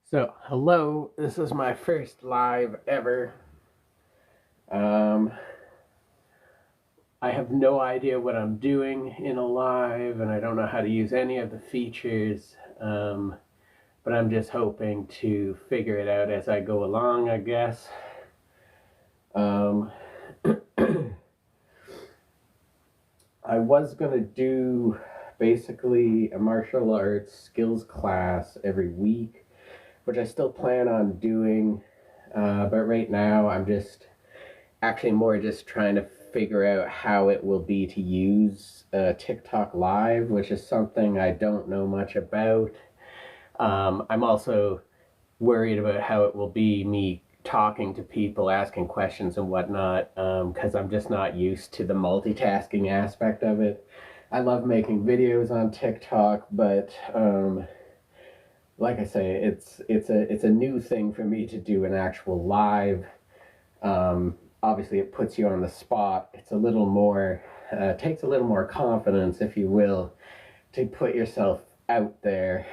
So, hello, this is my first live ever. Um, I have no idea what I'm doing in a live, and I don't know how to use any of the features, but I'm just hoping to figure it out as I go along, I guess. Um, I was going to do basically a martial arts skills class every week, which I still plan on doing, but right now I'm just actually more just trying to figure out how it will be to use TikTok Live, which is something I don't know much about. I'm also worried about how it will be me talking to people, asking questions and whatnot, because I'm just not used to the multitasking aspect of it. I love making videos on TikTok, but like I say, it's a new thing for me to do an actual live. Obviously, it puts you on the spot. It's a little more, takes a little more confidence, if you will, to put yourself out there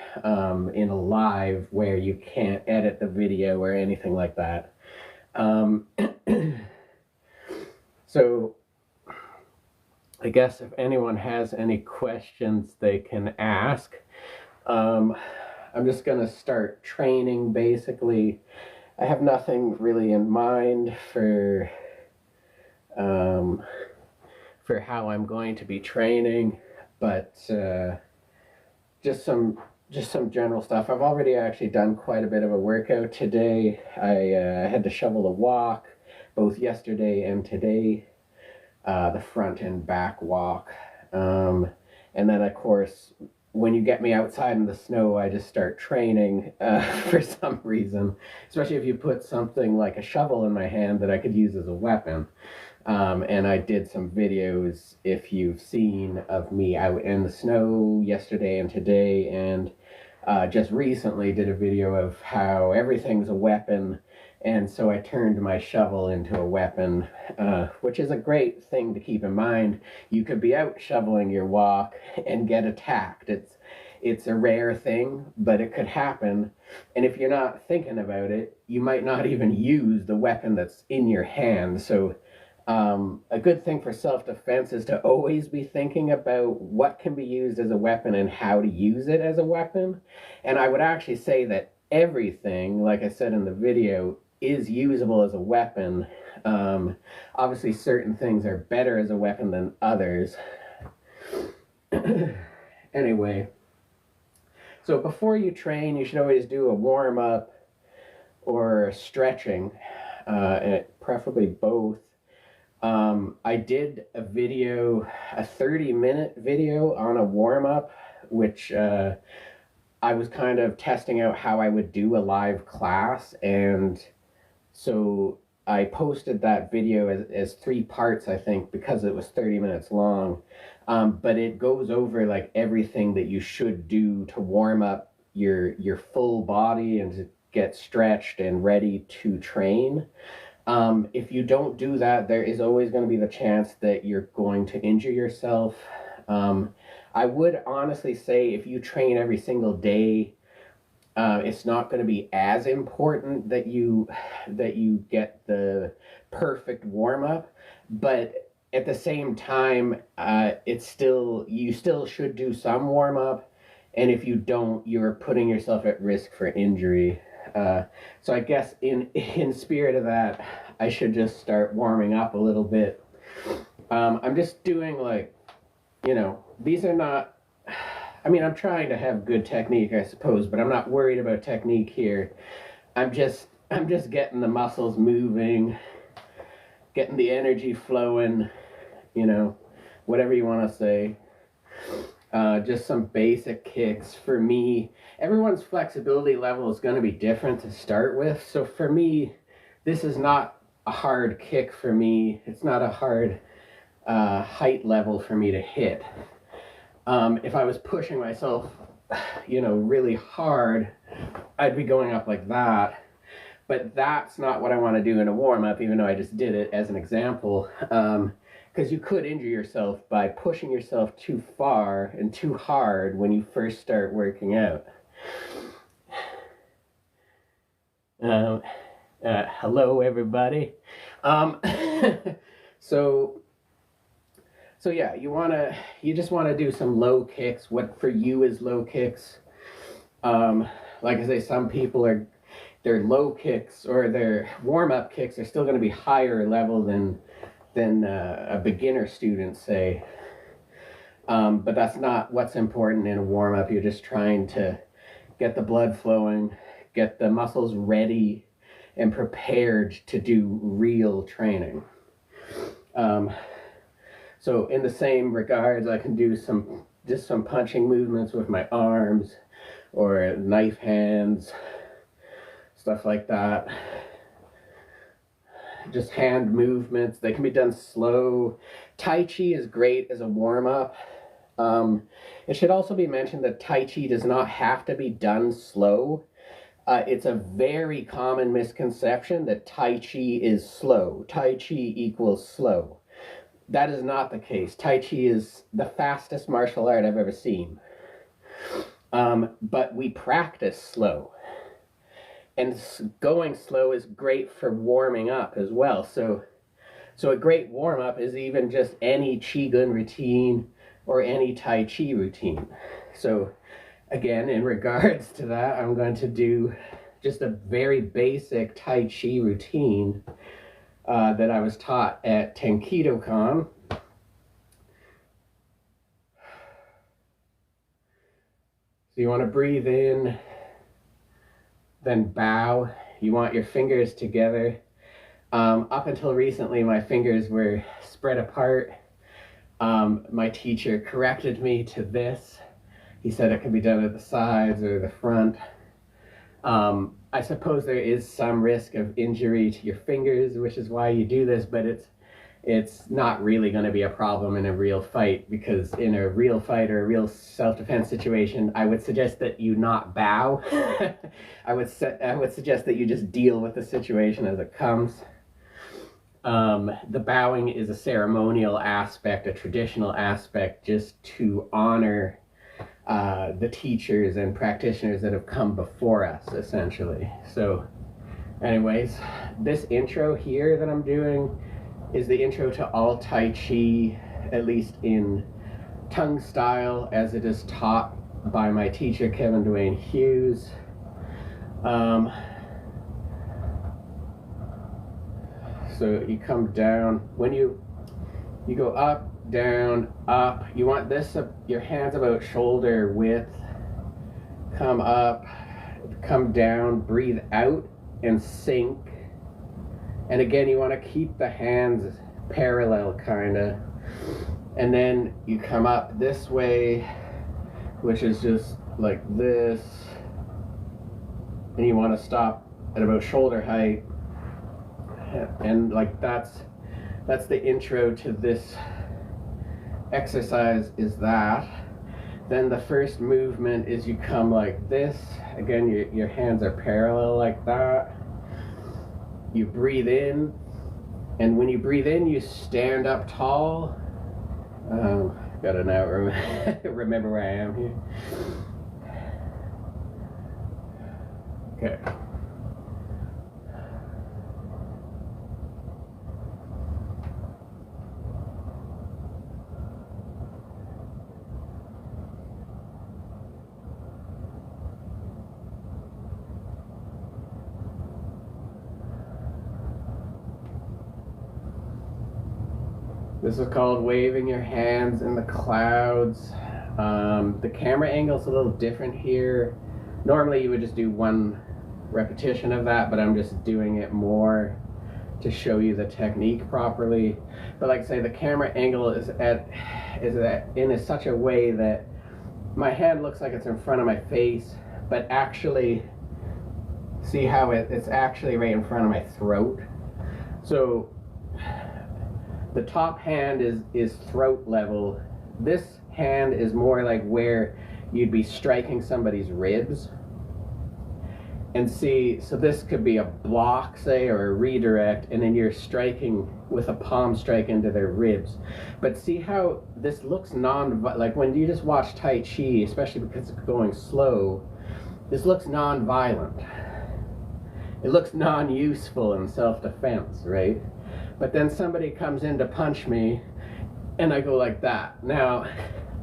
in a live where you can't edit the video or anything like that. Um, so, I guess if anyone has any questions, they can ask. Um, I'm just going to start training basically. I have nothing really in mind um, for how I'm going to be training, but just some just some general stuff. I've already actually done quite a bit of a workout today. I had to shovel a walk both yesterday and today, the front and back walk. Um, and then, of course, when you get me outside in the snow, I just start training for some reason, especially if you put something like a shovel in my hand that I could use as a weapon. And I did some videos, if you've seen, of me out in the snow yesterday and today, and just recently did a video of how everything's a weapon, and so I turned my shovel into a weapon, which is a great thing to keep in mind. You could be out shoveling your walk and get attacked. It's a rare thing, but it could happen. And if you're not thinking about it, you might not even use the weapon that's in your hand. So a good thing for self-defense is to always be thinking about what can be used as a weapon and how to use it as a weapon. And I would actually say that everything, like I said in the video, is usable as a weapon. Obviously, certain things are better as a weapon than others. Anyway, so before you train, you should always do a warm-up or stretching, and preferably both. I did a video, a 30-minute video on a warm up, which I was kind of testing out how I would do a live class. And so I posted that video as three parts, I think, because it was 30 minutes long. But it goes over like everything that you should do to warm up your full body and to get stretched and ready to train. If you don't do that, there is always going to be the chance that you're going to injure yourself. Um, I would honestly say if you train every single day, it's not going to be as important that you get the perfect warm up, but at the same time, it's still you still should do some warm up, and if you don't, you're putting yourself at risk for injury. So I guess in spirit of that, I should just start warming up a little bit. I'm just doing like, these are not. I mean, I'm trying to have good technique, I suppose, but I'm not worried about technique here. I'm just getting the muscles moving, getting the energy flowing, you know, whatever you want to say. Just some basic kicks for me. Everyone's flexibility level is going to be different to start with. So for me, this is not a hard kick for me. It's not a hard height level for me to hit. If I was pushing myself, really hard, I'd be going up like that. But that's not what I want to do in a warm up, even though I just did it as an example. Because you could injure yourself by pushing yourself too far and too hard when you first start working out. Um, Hello, everybody. Um, so, so yeah, you just wanna do some low kicks. What for you is low kicks? Like I say, some people their low kicks or their warm up kicks are still going to be higher level than a beginner student, say. But that's not what's important in a warm up. You're just trying to get the blood flowing, get the muscles ready and prepared to do real training. So in the same regards, I can do just some punching movements with my arms or knife hands, stuff like that. Just hand movements. They can be done slow. Tai Chi is great as a warm-up. It should also be mentioned that Tai Chi does not have to be done slow. It's a very common misconception that Tai Chi is slow. Tai Chi equals slow. That is not the case. Tai Chi is the fastest martial art I've ever seen. But we practice slow. And going slow is great for warming up as well. So a great warm-up is even just any Qigong routine or any Tai Chi routine. So again, in regards to that, I'm going to do just a very basic Tai Chi routine that I was taught at Tenkido-kan. So you want to breathe in, then bow. You want your fingers together. Up until recently, my fingers were spread apart. My teacher corrected me to this. He said it could be done at the sides or the front. I suppose there is some risk of injury to your fingers, which is why you do this, but it's not really going to be a problem in a real fight, because in a real fight or a real self-defense situation, I would suggest that you not bow. I would suggest that you just deal with the situation as it comes. The bowing is a ceremonial aspect, a traditional aspect, just to honor the teachers and practitioners that have come before us, essentially. So anyways, this intro here that I'm doing is the intro to all Tai Chi, at least in tongue style, as it is taught by my teacher, Kevin Dwayne Hughes. So you come down. When you go up, down, up, you want this, your hands about shoulder width. Come up, come down, breathe out and sink. And again, you want to keep the hands parallel, kind of. And then you come up this way, which is just like this. And you want to stop at about shoulder height. And like that's the intro to this exercise, is that. Then the first movement is you come like this. Again, your hands are parallel like that. You breathe in, and when you breathe in, you stand up tall. Gotta now remember where I am here. Okay. This is called waving your hands in the clouds. The camera angle is a little different here. Normally you would just do one repetition of that, but I'm just doing it more to show you the technique properly. But like I say, the camera angle is in such a way that my hand looks like it's in front of my face, but actually, see how it's actually right in front of my throat. So the top hand is throat level. This hand is more like where you'd be striking somebody's ribs. And see, so this could be a block, say, or a redirect, and then you're striking with a palm strike into their ribs. But see how this looks like when you just watch Tai Chi, especially because it's going slow, this looks non-violent. it looks non-useful in self-defense, right? But then somebody comes in to punch me and I go like that. Now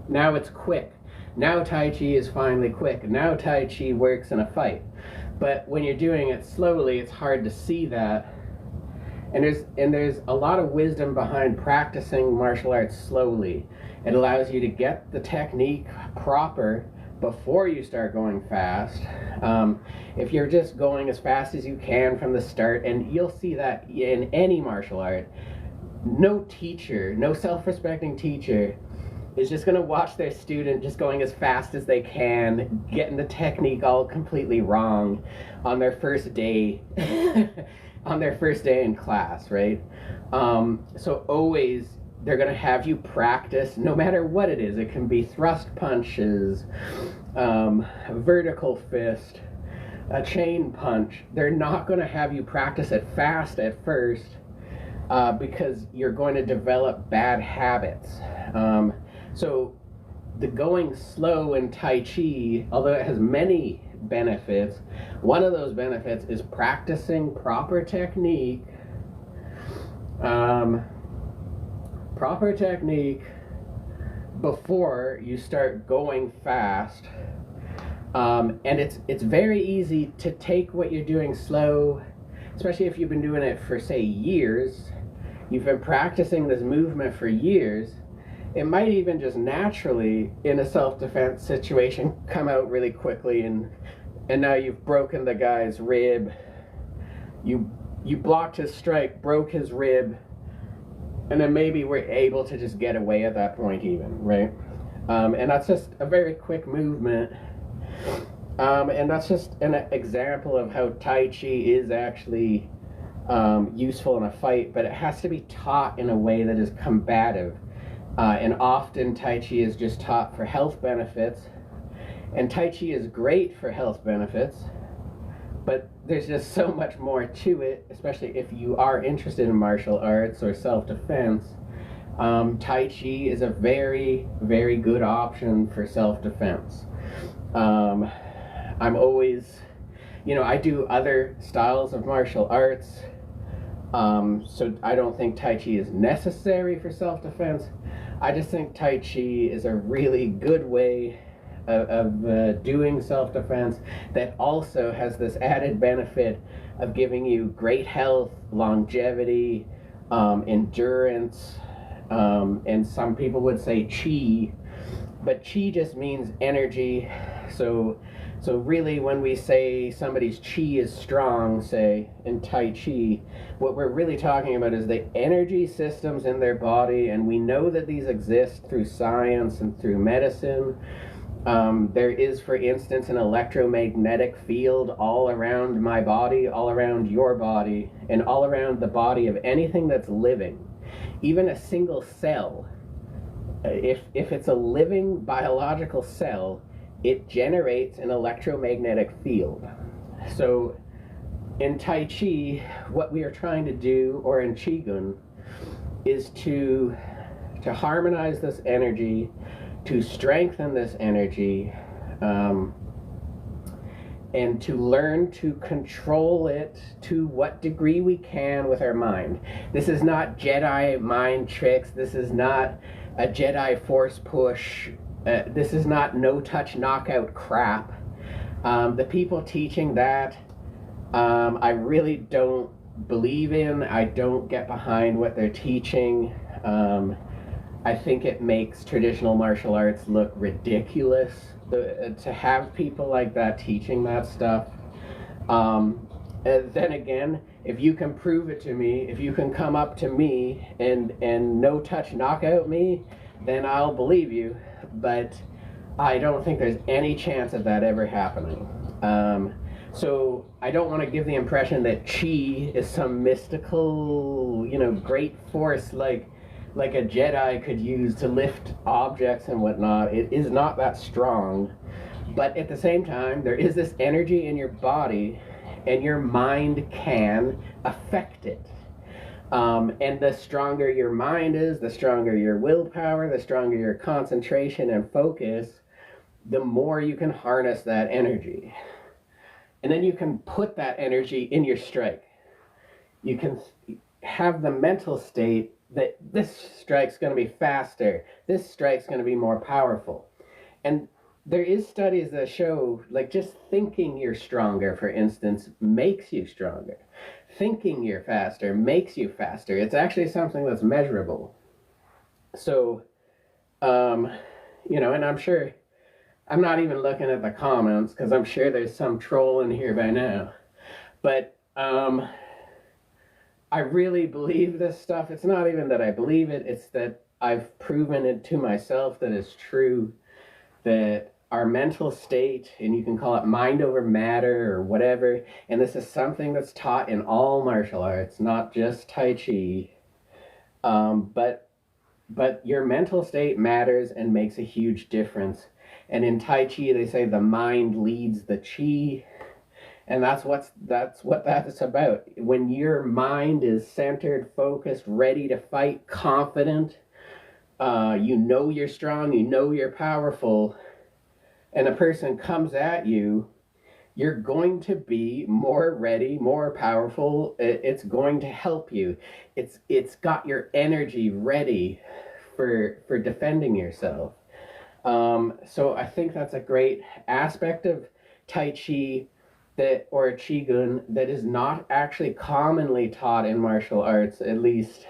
it's quick. Now Tai Chi is finally quick. Now Tai Chi works in a fight. But when you're doing it slowly, it's hard to see that. And there's a lot of wisdom behind practicing martial arts slowly. It allows you to get the technique proper before you start going fast. If you're just going as fast as you can from the start, and you'll see that in any martial art, no teacher, no self-respecting teacher is just going to watch their student just going as fast as they can, getting the technique all completely wrong on their first day on their first day in class, right? So always they're going to have you practice no matter what it is. It can be thrust punches, vertical fist, a chain punch. They're not going to have you practice it fast at first because you're going to develop bad habits. So the going slow in Tai Chi, although it has many benefits, one of those benefits is practicing proper technique. Proper technique before you start going fast. And it's very easy to take what you're doing slow, especially if you've been doing it for, say, years. You've been practicing this movement for years. It might even just naturally, in a self-defense situation, come out really quickly, and now you've broken the guy's rib. You blocked his strike, broke his rib, and then maybe we're able to just get away at that point even, right? And that's just a very quick movement. And that's just an example of how Tai Chi is actually useful in a fight, but it has to be taught in a way that is combative. And often Tai Chi is just taught for health benefits, and Tai Chi is great for health benefits, but there's just so much more to it, especially if you are interested in martial arts or self-defense. Tai Chi is a very, very good option for self-defense. I'm always, I do other styles of martial arts, so I don't think Tai Chi is necessary for self-defense. I just think Tai Chi is a really good way of doing self-defense that also has this added benefit of giving you great health, longevity, endurance, and some people would say chi, but chi just means energy. So really, when we say somebody's chi is strong, say, in Tai Chi, what we're really talking about is the energy systems in their body, and we know that these exist through science and through medicine. There is, for instance, an electromagnetic field all around my body, all around your body, and all around the body of anything that's living. Even a single cell, if it's a living biological cell, it generates an electromagnetic field. So in Tai Chi, what we are trying to do, or in Qigong, is to harmonize this energy, to strengthen this energy, and to learn to control it to what degree we can with our mind. This is not Jedi mind tricks. This is not a Jedi force push. This is not no-touch knockout crap. The people teaching that, I really don't believe in. I don't get behind what they're teaching. I think it makes traditional martial arts look ridiculous to have people like that teaching that stuff. And then again, if you can prove it to me, if you can come up to me and no-touch knockout me, then I'll believe you. But I don't think there's any chance of that ever happening. So I don't want to give the impression that Chi is some mystical, great force like a Jedi could use to lift objects and whatnot. It is not that strong. But at the same time, there is this energy in your body, and your mind can affect it. And the stronger your mind is, the stronger your willpower, the stronger your concentration and focus, the more you can harness that energy. And then you can put that energy in your strike. You can have the mental state that this strike's going to be faster, this strike's going to be more powerful. And there is studies that show, like, just thinking you're stronger, for instance, makes you stronger. Thinking you're faster makes you faster. It's actually something that's measurable. So, and I'm sure, I'm not even looking at the comments because I'm sure there's some troll in here by now. But I really believe this stuff. It's not even that I believe it, it's that I've proven it to myself that it's true, that our mental state, and you can call it mind over matter or whatever, and this is something that's taught in all martial arts, not just Tai Chi, but your mental state matters and makes a huge difference. And in Tai Chi, they say the mind leads the Chi, and that's what that's about. When your mind is centered, focused, ready to fight, confident, you know you're strong, you know you're powerful, and a person comes at you, you're going to be more ready, more powerful. It's going to help you. It's got your energy ready for defending yourself. So I think that's a great aspect of Tai Chi or Qigong that is not actually commonly taught in martial arts, at least.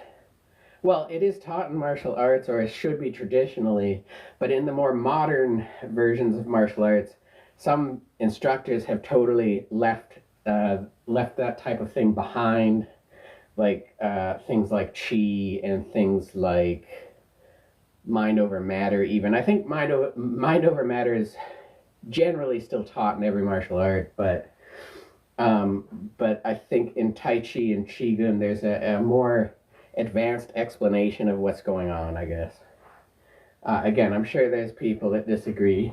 Well, it is taught in martial arts, or it should be traditionally, but in the more modern versions of martial arts, some instructors have totally left that type of thing behind, like things like Qi and things like mind over matter. Even I think mind over matter is generally still taught in every martial art, but I think in Tai Chi and Qigong there's a more advanced explanation of what's going on, I guess. Again, I'm sure there's people that disagree.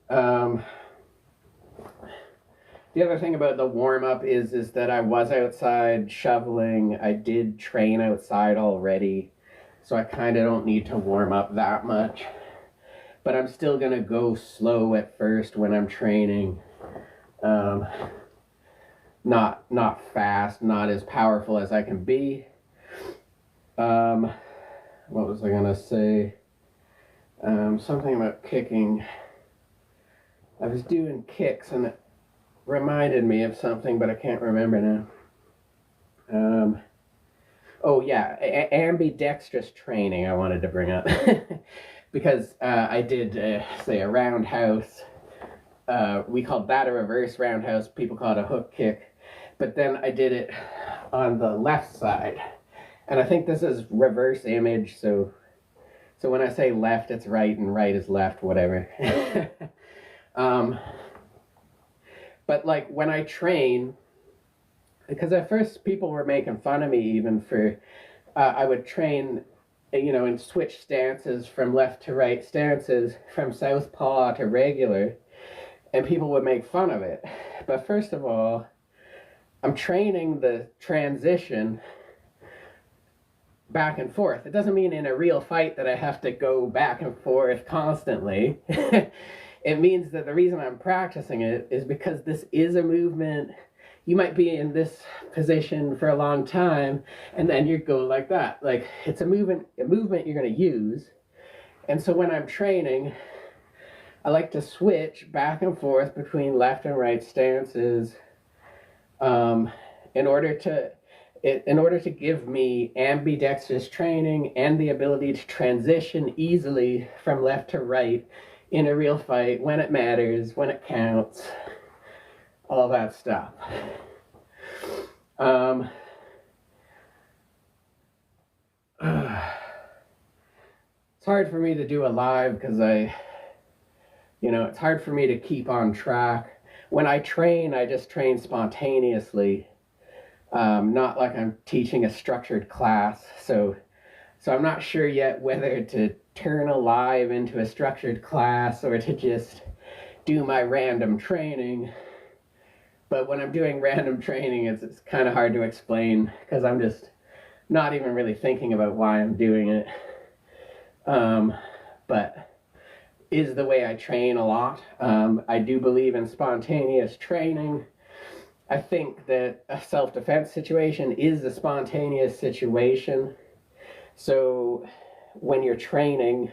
The other thing about the warm-up is that I was outside shoveling. I did train outside already, so I kind of don't need to warm up that much. But I'm still going to go slow at first when I'm training. Not fast, not as powerful as I can be. What was I going to say? Something about kicking. I was doing kicks and it reminded me of something, but I can't remember now. Oh yeah, ambidextrous training I wanted to bring up. Because I did, say, a roundhouse. We called that a reverse roundhouse. People call it a hook kick. But then I did it on the left side. And I think this is reverse image, so when I say left, it's right, and right is left, whatever. But like when I train, because at first people were making fun of me even for, I would train, and switch stances from left to right stances, from southpaw to regular, and people would make fun of it. But first of all, I'm training the transition back and forth. It doesn't mean in a real fight that I have to go back and forth constantly. It means that the reason I'm practicing it is because this is a movement. You might be in this position for a long time, and then you go like that. Like, it's a movement you're going to use. And so when I'm training, I like to switch back and forth between left and right stances, in order to give me ambidextrous training and the ability to transition easily from left to right in a real fight, when it matters, when it counts, all that stuff. It's hard for me to do a live because it's hard for me to keep on track. When I train, I just train spontaneously, not like I'm teaching a structured class. So I'm not sure yet whether to turn a live into a structured class or to just do my random training. But when I'm doing random training, it's kind of hard to explain because I'm just not even really thinking about why I'm doing it. But is the way I train a lot. I do believe in spontaneous training. I think that a self-defense situation is a spontaneous situation. So when you're training,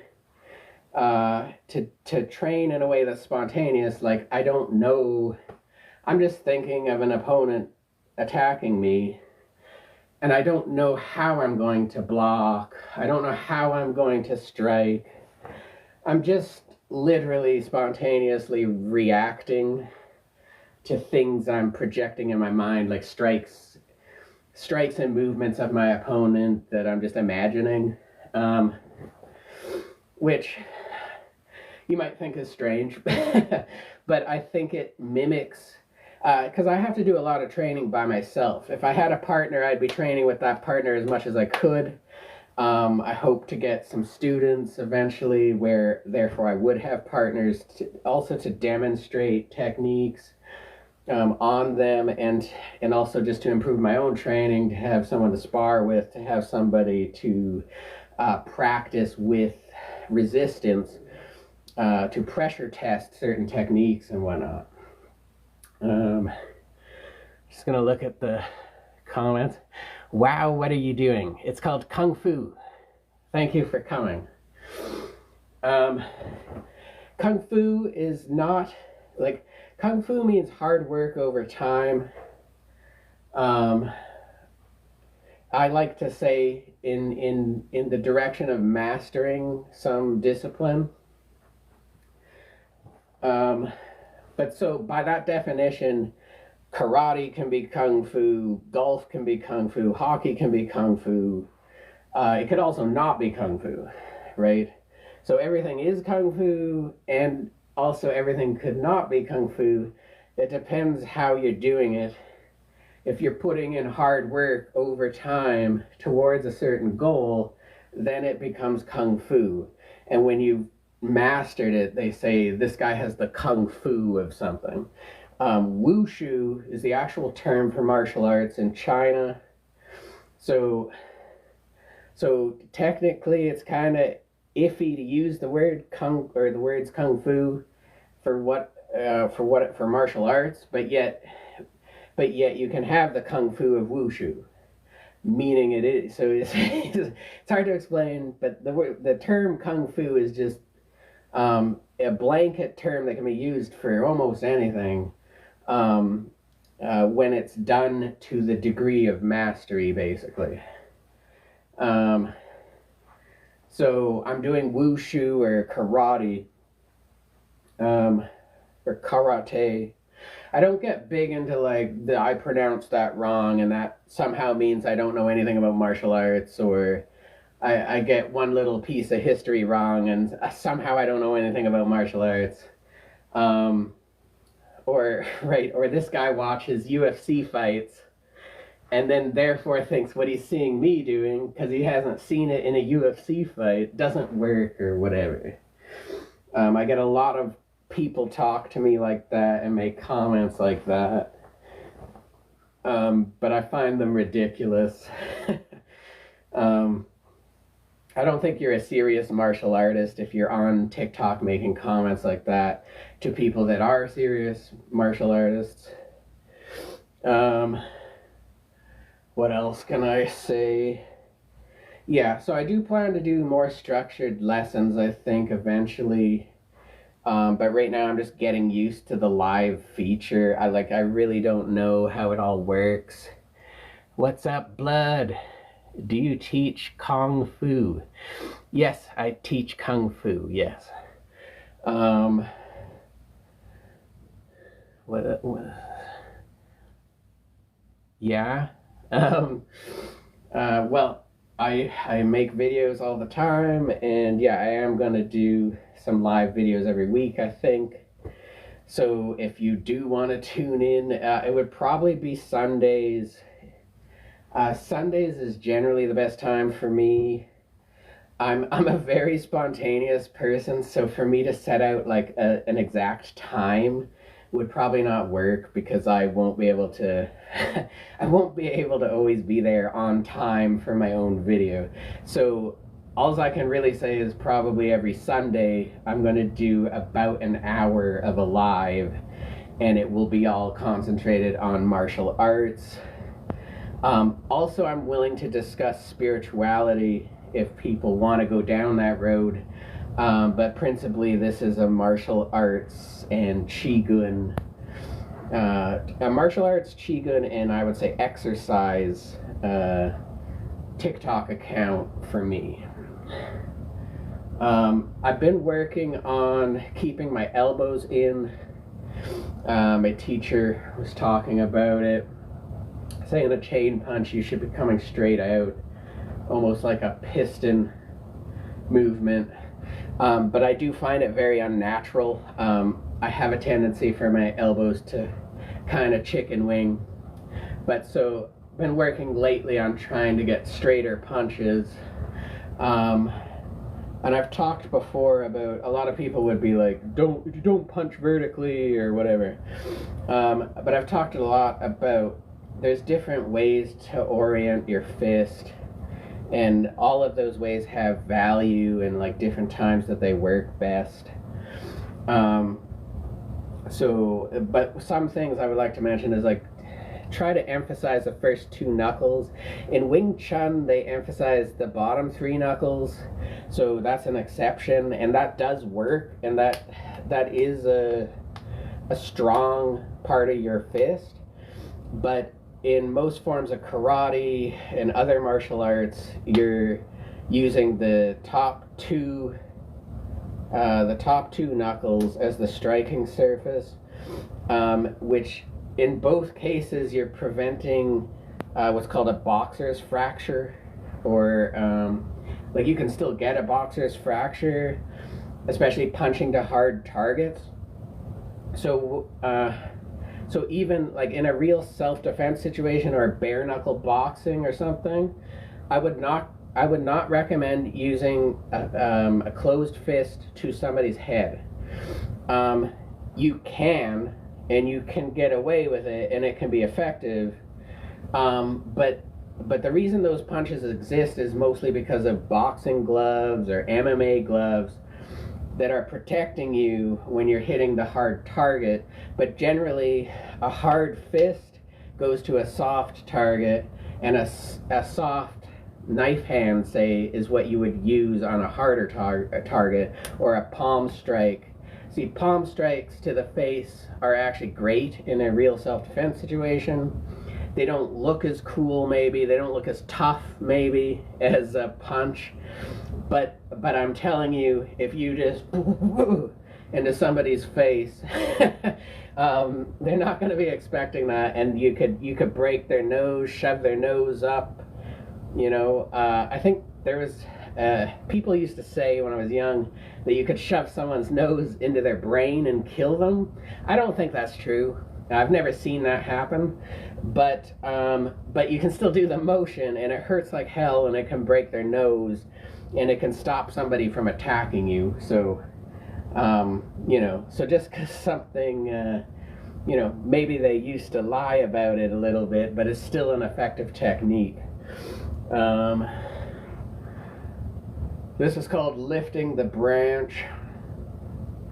to train in a way that's spontaneous, like I don't know, I'm just thinking of an opponent attacking me, and I don't know how I'm going to block. I don't know how I'm going to strike. I'm just literally spontaneously reacting to things I'm projecting in my mind, like strikes and movements of my opponent that I'm just imagining, which you might think is strange, but I think it mimics, because I have to do a lot of training by myself. If I had a partner, I'd be training with that partner as much as I could. I hope to get some students eventually where therefore I would have partners also to demonstrate techniques on them, and also just to improve my own training, to have someone to spar with, to have somebody to practice with resistance, to pressure test certain techniques and whatnot. Just gonna look at the comments. Wow, what are you doing? It's called Kung Fu. Thank you for coming. Kung Fu is not, like, Kung Fu means hard work over time. I like to say in the direction of mastering some discipline. But so by that definition, karate can be Kung Fu, golf can be Kung Fu, hockey can be Kung Fu. It could also not be Kung Fu, right? So everything is Kung Fu, and also everything could not be Kung Fu. It depends how you're doing it. If you're putting in hard work over time towards a certain goal, then it becomes Kung Fu. And when you've mastered it, they say this guy has the Kung Fu of something. Wushu is the actual term for martial arts in China. So technically it's kind of iffy to use the word kung, or the words Kung Fu for martial arts, but yet you can have the Kung Fu of Wushu, meaning it is. So it's hard to explain, but the term Kung Fu is just a blanket term that can be used for almost anything when it's done to the degree of mastery, basically. So I'm doing wushu or karate, or karate. I don't get big into like I pronounced that wrong and that somehow means I don't know anything about martial arts, or I get one little piece of history wrong and somehow I don't know anything about martial arts. Or this guy watches UFC fights and then therefore thinks what he's seeing me doing, because he hasn't seen it in a UFC fight, doesn't work or whatever. I get a lot of people talk to me like that and make comments like that. But I find them ridiculous. I don't think you're a serious martial artist if you're on TikTok making comments like that to people that are serious martial artists. What else can I say? Yeah, so I do plan to do more structured lessons, I think, eventually. But right now I'm just getting used to the live feature. I really don't know how it all works. What's up, Blood? Do you teach Kung Fu? Yes, I teach Kung Fu, yes. What? Yeah. Well, I make videos all the time, and yeah, I am gonna do some live videos every week, I think. So if you do want to tune in, it would probably be Sundays. Sundays is generally the best time for me. I'm a very spontaneous person, so for me to set out like an exact time would probably not work, because I won't be able to I won't be able to always be there on time for my own video. So all I can really say is probably every Sunday I'm going to do about an hour of a live, and it will be all concentrated on martial arts. Also, I'm willing to discuss spirituality if people want to go down that road, but principally this is a martial arts and qigong, a martial arts, qigong, and I would say exercise TikTok account for me. I've been working on keeping my elbows in. My teacher was talking about it, saying a chain punch, you should be coming straight out, almost like a piston movement. But I do find it very unnatural. I have a tendency for my elbows to kind of chicken wing. But so, been working lately on trying to get straighter punches. And I've talked before about, a lot of people would be like, don't punch vertically or whatever. But I've talked a lot about there's different ways to orient your fist, and all of those ways have value and like different times that they work best. But some things I would like to mention is like, try to emphasize the first two knuckles. In Wing Chun, they emphasize the bottom three knuckles, so that's an exception, and that does work, and that is a strong part of your fist. But in most forms of karate and other martial arts, you're using the top two knuckles as the striking surface, which in both cases you're preventing what's called a boxer's fracture, or like you can still get a boxer's fracture, especially punching to hard targets. So even like in a real self-defense situation or bare knuckle boxing or something, I would not recommend using a closed fist to somebody's head. You can, and you can get away with it, and it can be effective. But the reason those punches exist is mostly because of boxing gloves or MMA gloves that are protecting you when you're hitting the hard target. But generally, a hard fist goes to a soft target, and a soft knife hand, say, is what you would use on a harder target, or a palm strike. See, palm strikes to the face are actually great in a real self-defense situation. They don't look as cool, maybe. They don't look as tough, maybe, as a punch. But I'm telling you, if you just into somebody's face, they're not going to be expecting that, and you could break their nose, shove their nose up. I think there was people used to say when I was young that you could shove someone's nose into their brain and kill them. I don't think that's true. I've never seen that happen, but you can still do the motion, and it hurts like hell, and it can break their nose, and it can stop somebody from attacking you. So, so just because something, maybe they used to lie about it a little bit, but it's still an effective technique. This is called lifting the branch.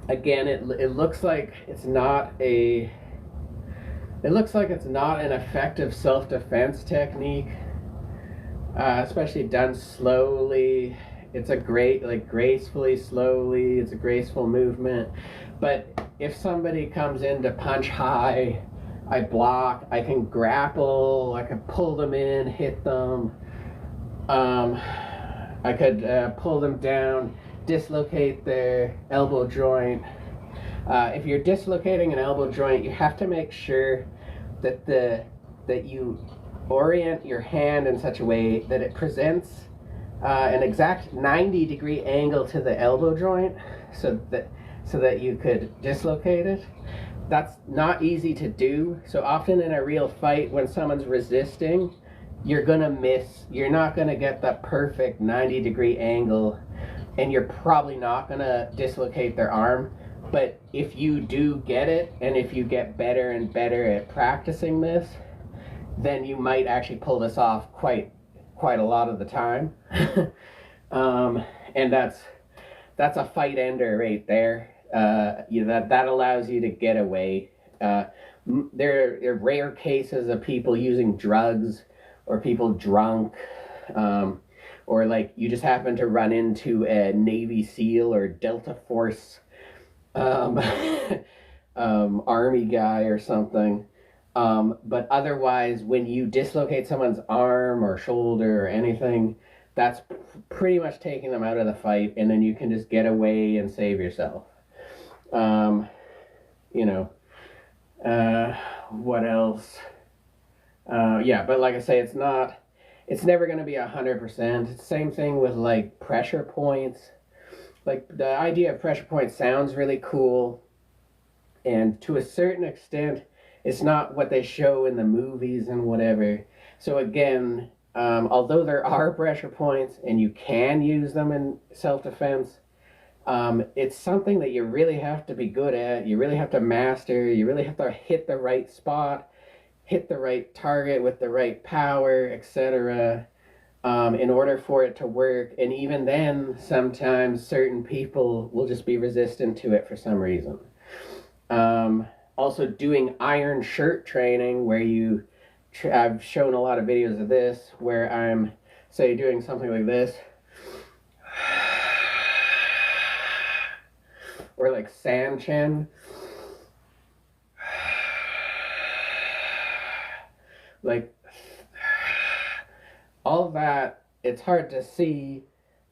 Again, it looks like it's not an effective self-defense technique, especially done slowly. It's a gracefully, slowly. It's a graceful movement. But if somebody comes in to punch high, I block. I can grapple. I can pull them in, hit them. I could pull them down, dislocate their elbow joint. If you're dislocating an elbow joint, you have to make sure that you orient your hand in such a way that it presents an exact 90-degree angle to the elbow joint, so that you could dislocate it. That's not easy to do. So often in a real fight, when someone's resisting, you're gonna miss. You're not gonna get that perfect 90-degree angle, and you're probably not gonna dislocate their arm. But if you do get it, and if you get better and better at practicing this, then you might actually pull this off quite a lot of the time. And that's a fight ender right there. That allows you to get away. There are rare cases of people using drugs or people drunk, or like you just happen to run into a Navy SEAL or Delta Force um, army guy or something. But otherwise, when you dislocate someone's arm or shoulder or anything, that's pretty much taking them out of the fight, and then you can just get away and save yourself. Um, you know, what else? Yeah, but like I say, it's never going to be 100%. Same thing with like pressure points. Like the idea of pressure points sounds really cool, and to a certain extent, it's not what they show in the movies and whatever. So again, although there are pressure points and you can use them in self-defense, it's something that you really have to be good at. You really have to master. You really have to hit the right spot, hit the right target with the right power, etc. In order for it to work. And even then, sometimes certain people will just be resistant to it for some reason. Also doing iron shirt training where I've shown a lot of videos of this where I'm, say, doing something like this. Or like Sanchen. Like, all that, it's hard to see,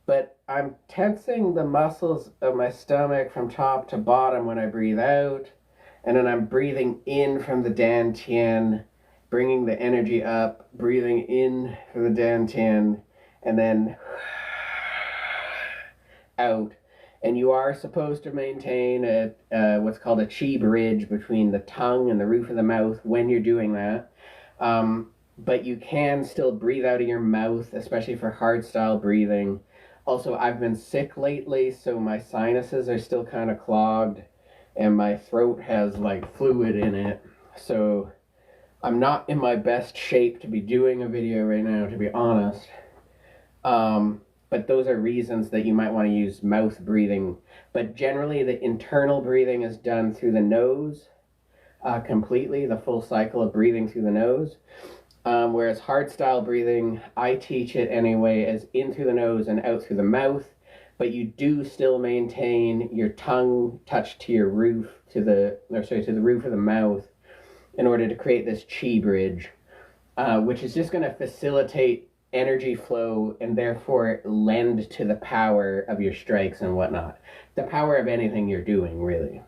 but I'm tensing the muscles of my stomach from top to bottom when I breathe out, and then I'm breathing in from the dantian, bringing the energy up, breathing in from the dantian, and then out. And you are supposed to maintain what's called a chi bridge between the tongue and the roof of the mouth when you're doing that. But you can still breathe out of your mouth, especially for hard style breathing. Also, I've been sick lately, so my sinuses are still kind of clogged, and my throat has like fluid in it. So I'm not in my best shape to be doing a video right now, to be honest. But those are reasons that you might want to use mouth breathing. But generally, the internal breathing is done through the nose completely, the full cycle of breathing through the nose. Whereas hard style breathing, I teach it anyway as in through the nose and out through the mouth, but you do still maintain your tongue touched to your roof, to the roof of the mouth, in order to create this chi bridge, which is just going to facilitate energy flow and therefore lend to the power of your strikes and whatnot. The power of anything you're doing, really.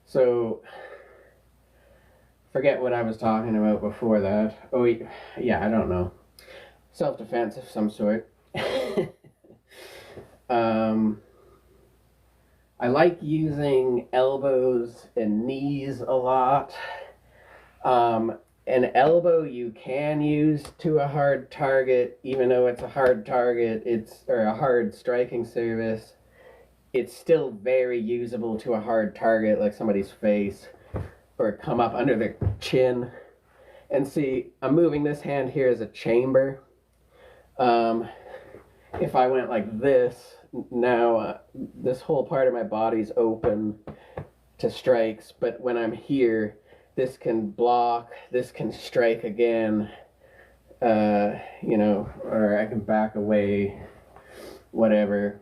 So forget what I was talking about before that. Oh, yeah, I don't know. Self-defense of some sort. I like using elbows and knees a lot. An elbow you can use to a hard target, even though it's a hard target, or a hard striking service. It's still very usable to a hard target, like somebody's face, or come up under the chin. And see, I'm moving this hand here as a chamber. If I went like this, now this whole part of my body's open to strikes, but when I'm here, this can block, this can strike again, or I can back away, whatever.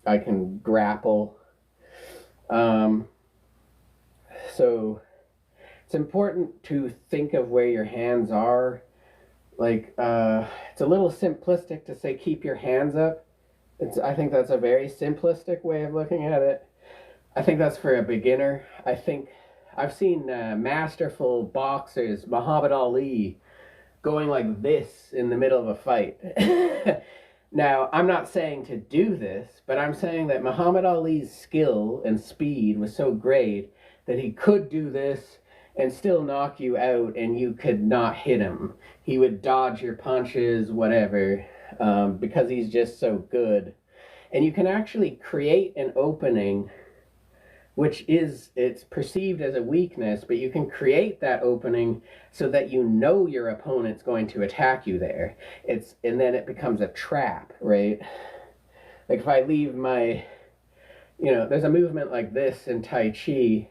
I can grapple. So it's important to think of where your hands are. Like, it's a little simplistic to say keep your hands up. I think that's a very simplistic way of looking at it. I think that's for a beginner. I think I've seen masterful boxers, Muhammad Ali, going like this in the middle of a fight. Now, I'm not saying to do this, but I'm saying that Muhammad Ali's skill and speed was so great that he could do this and still knock you out and you could not hit him. He would dodge your punches, whatever, because he's just so good. And you can actually create an opening which is, it's perceived as a weakness, but you can create that opening so that you know your opponent's going to attack you there. And then it becomes a trap, right? Like if I leave my, there's a movement like this in Tai Chi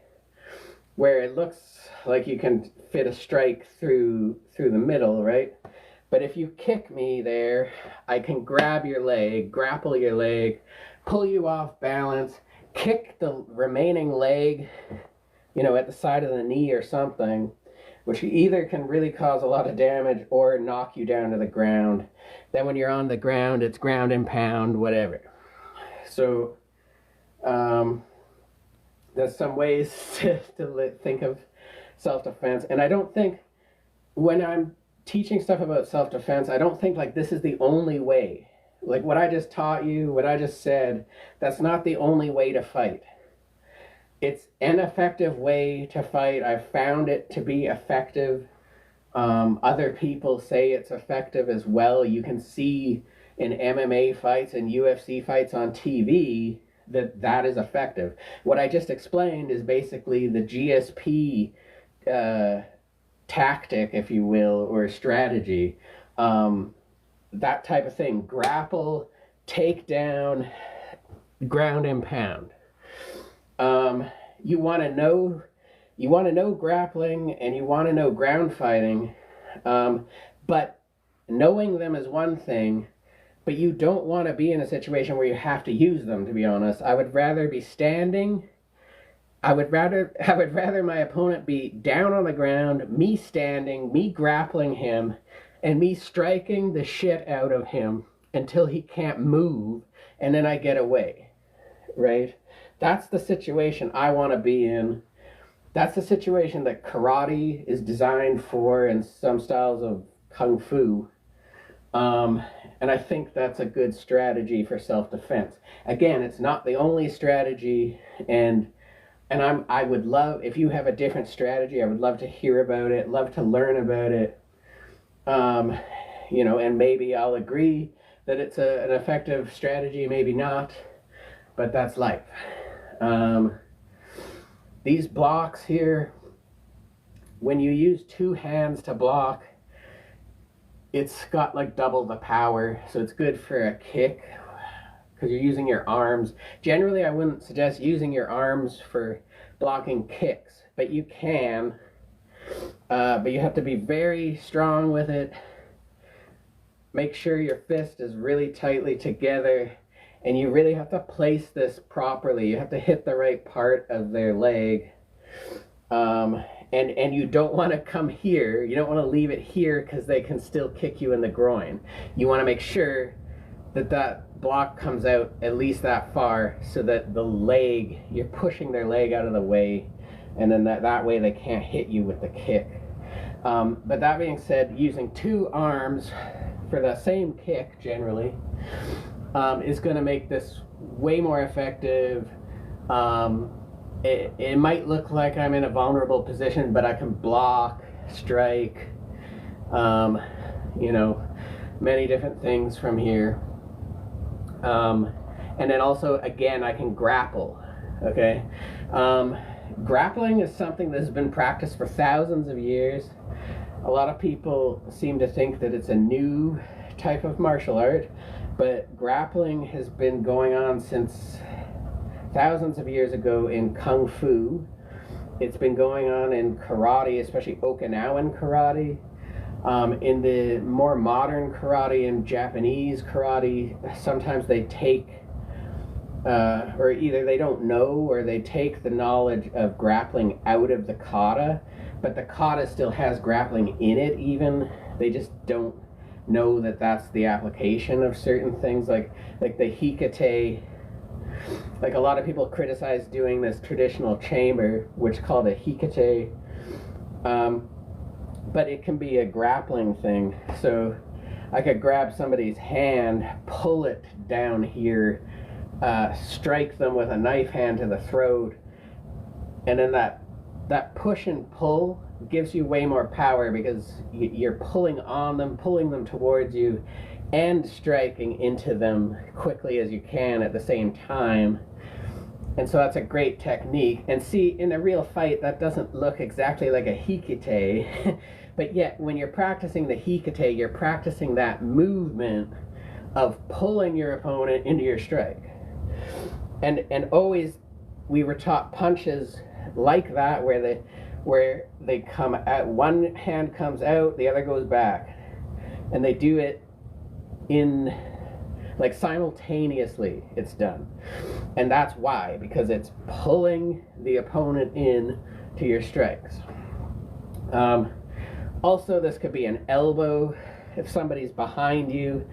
where it looks like you can fit a strike through the middle, right? But if you kick me there, I can grab your leg, grapple your leg, pull you off balance, kick the remaining leg, at the side of the knee or something, which either can really cause a lot of damage or knock you down to the ground. Then when you're on the ground, it's ground and pound, whatever. So there's some ways to think of self-defense. And I don't think, when I'm teaching stuff about self-defense, I don't think like this is the only way. Like what I just taught you, what I just said, that's not the only way to fight. It's an effective way to fight. I've found it to be effective. Other people say it's effective as well. You can see in MMA fights and UFC fights on TV that is effective. What I just explained is basically the GSP tactic, if you will, or strategy. That type of thing. Grapple, take down, ground and pound. You want to know grappling and you want to know ground fighting, but knowing them is one thing, but you don't want to be in a situation where you have to use them, to be honest. I would rather be standing. I would rather my opponent be down on the ground, me standing, me grappling him, and me striking the shit out of him until he can't move, and then I get away, right? That's the situation I want to be in. That's the situation that karate is designed for, and some styles of kung fu. And I think that's a good strategy for self-defense. Again, it's not the only strategy, and I would love, if you have a different strategy, I would love to hear about it, love to learn about it. And maybe I'll agree that it's an effective strategy, maybe not, but that's life. These blocks here, when you use two hands to block, it's got like double the power, so it's good for a kick because you're using your arms. Generally, I wouldn't suggest using your arms for blocking kicks, but you can. But you have to be very strong with it. Make sure your fist is really tightly together, and you really have to place this properly. You have to hit the right part of their leg. And you don't want to come here. You don't want to leave it here because they can still kick you in the groin. You want to make sure that block comes out at least that far so that the leg, you're pushing their leg out of the way, and then that way they can't hit you with the kick. But that being said, using two arms for the same kick generally is going to make this way more effective. It might look like I'm in a vulnerable position, but I can block, strike, many different things from here. And then also, again, I can grapple, okay? Grappling is something that's been practiced for thousands of years. A lot of people seem to think that it's a new type of martial art, but grappling has been going on since thousands of years ago in Kung Fu. It's been going on in karate, especially Okinawan karate. In the more modern karate and Japanese karate, sometimes they take, or either they don't know or they take the knowledge of grappling out of the kata, but the kata still has grappling in it even. They just don't know that that's the application of certain things, like the hikate. Like a lot of people criticize doing this traditional chamber, which is called a hikate, but it can be a grappling thing. So I could grab somebody's hand, pull it down here, strike them with a knife hand to the throat, and then that push and pull gives you way more power because you're pulling on them, pulling them towards you, and striking into them quickly as you can at the same time. And so that's a great technique. And see, in a real fight, that doesn't look exactly like a hikite. But yet, when you're practicing the hikite, you're practicing that movement of pulling your opponent into your strike. And always, we were taught punches like that, where they come out, one hand comes out, the other goes back, and they do it in like simultaneously. It's done, and that's why, because it's pulling the opponent in to your strikes. Also, this could be an elbow if somebody's behind you.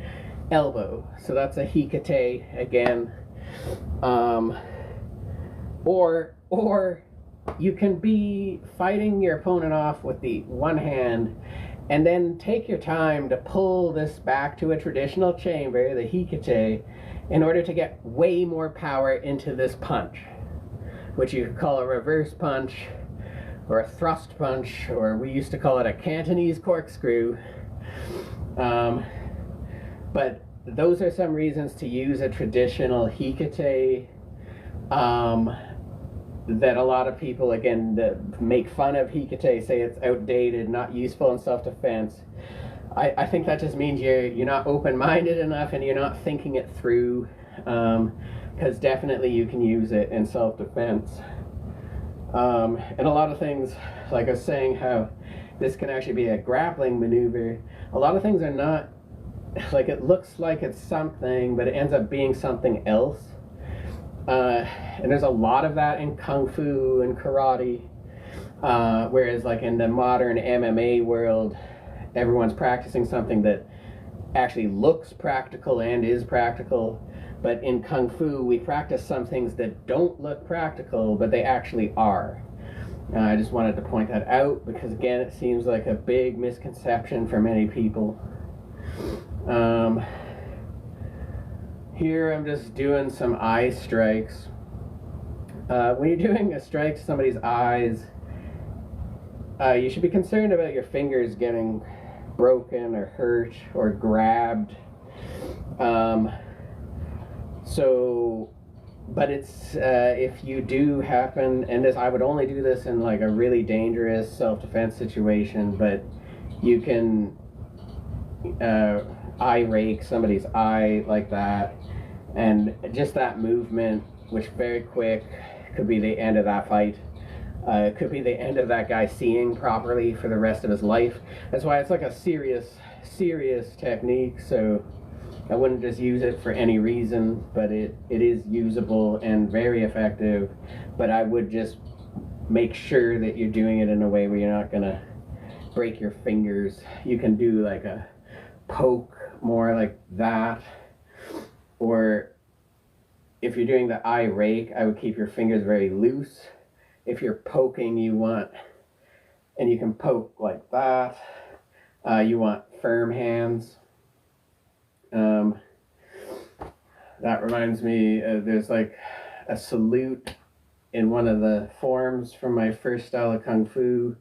Elbow, so that's a hikite again. Or you can be fighting your opponent off with the one hand, and then take your time to pull this back to a traditional chamber, the hikite, in order to get way more power into this punch, which you could call a reverse punch, or a thrust punch, or we used to call it a Cantonese corkscrew. But those are some reasons to use a traditional hikite. That a lot of people, again, that make fun of hikite, say it's outdated, not useful in self-defense. I think that just means you're not open-minded enough, and you're not thinking it through, because definitely you can use it in self-defense. And a lot of things, like I was saying, how this can actually be a grappling maneuver. A lot of things are not, like, it looks like it's something, but it ends up being something else. And there's a lot of that in Kung Fu and karate, whereas like in the modern MMA world, everyone's practicing something that actually looks practical and is practical. But in Kung Fu, we practice some things that don't look practical, but they actually are. I just wanted to point that out, because again, it seems like a big misconception for many people. Here I'm just doing some eye strikes. When you're doing a strike to somebody's eyes, you should be concerned about your fingers getting broken or hurt or grabbed. But it's, if you do happen, and this, I would only do this in like a really dangerous self-defense situation, but you can eye rake somebody's eye like that, and just that movement, which very quick, could be the end of that fight. It could be the end of that guy seeing properly for the rest of his life. That's why it's like a serious technique, so I wouldn't just use it for any reason, but it is usable and very effective. But I would just make sure that you're doing it in a way where you're not gonna break your fingers. You can do like a poke more like that, or if you're doing the eye rake, I would keep your fingers very loose. If you're poking, you want, and you can poke like that, you want firm hands. That reminds me, there's like a salute in one of the forms from my first style of Kung Fu,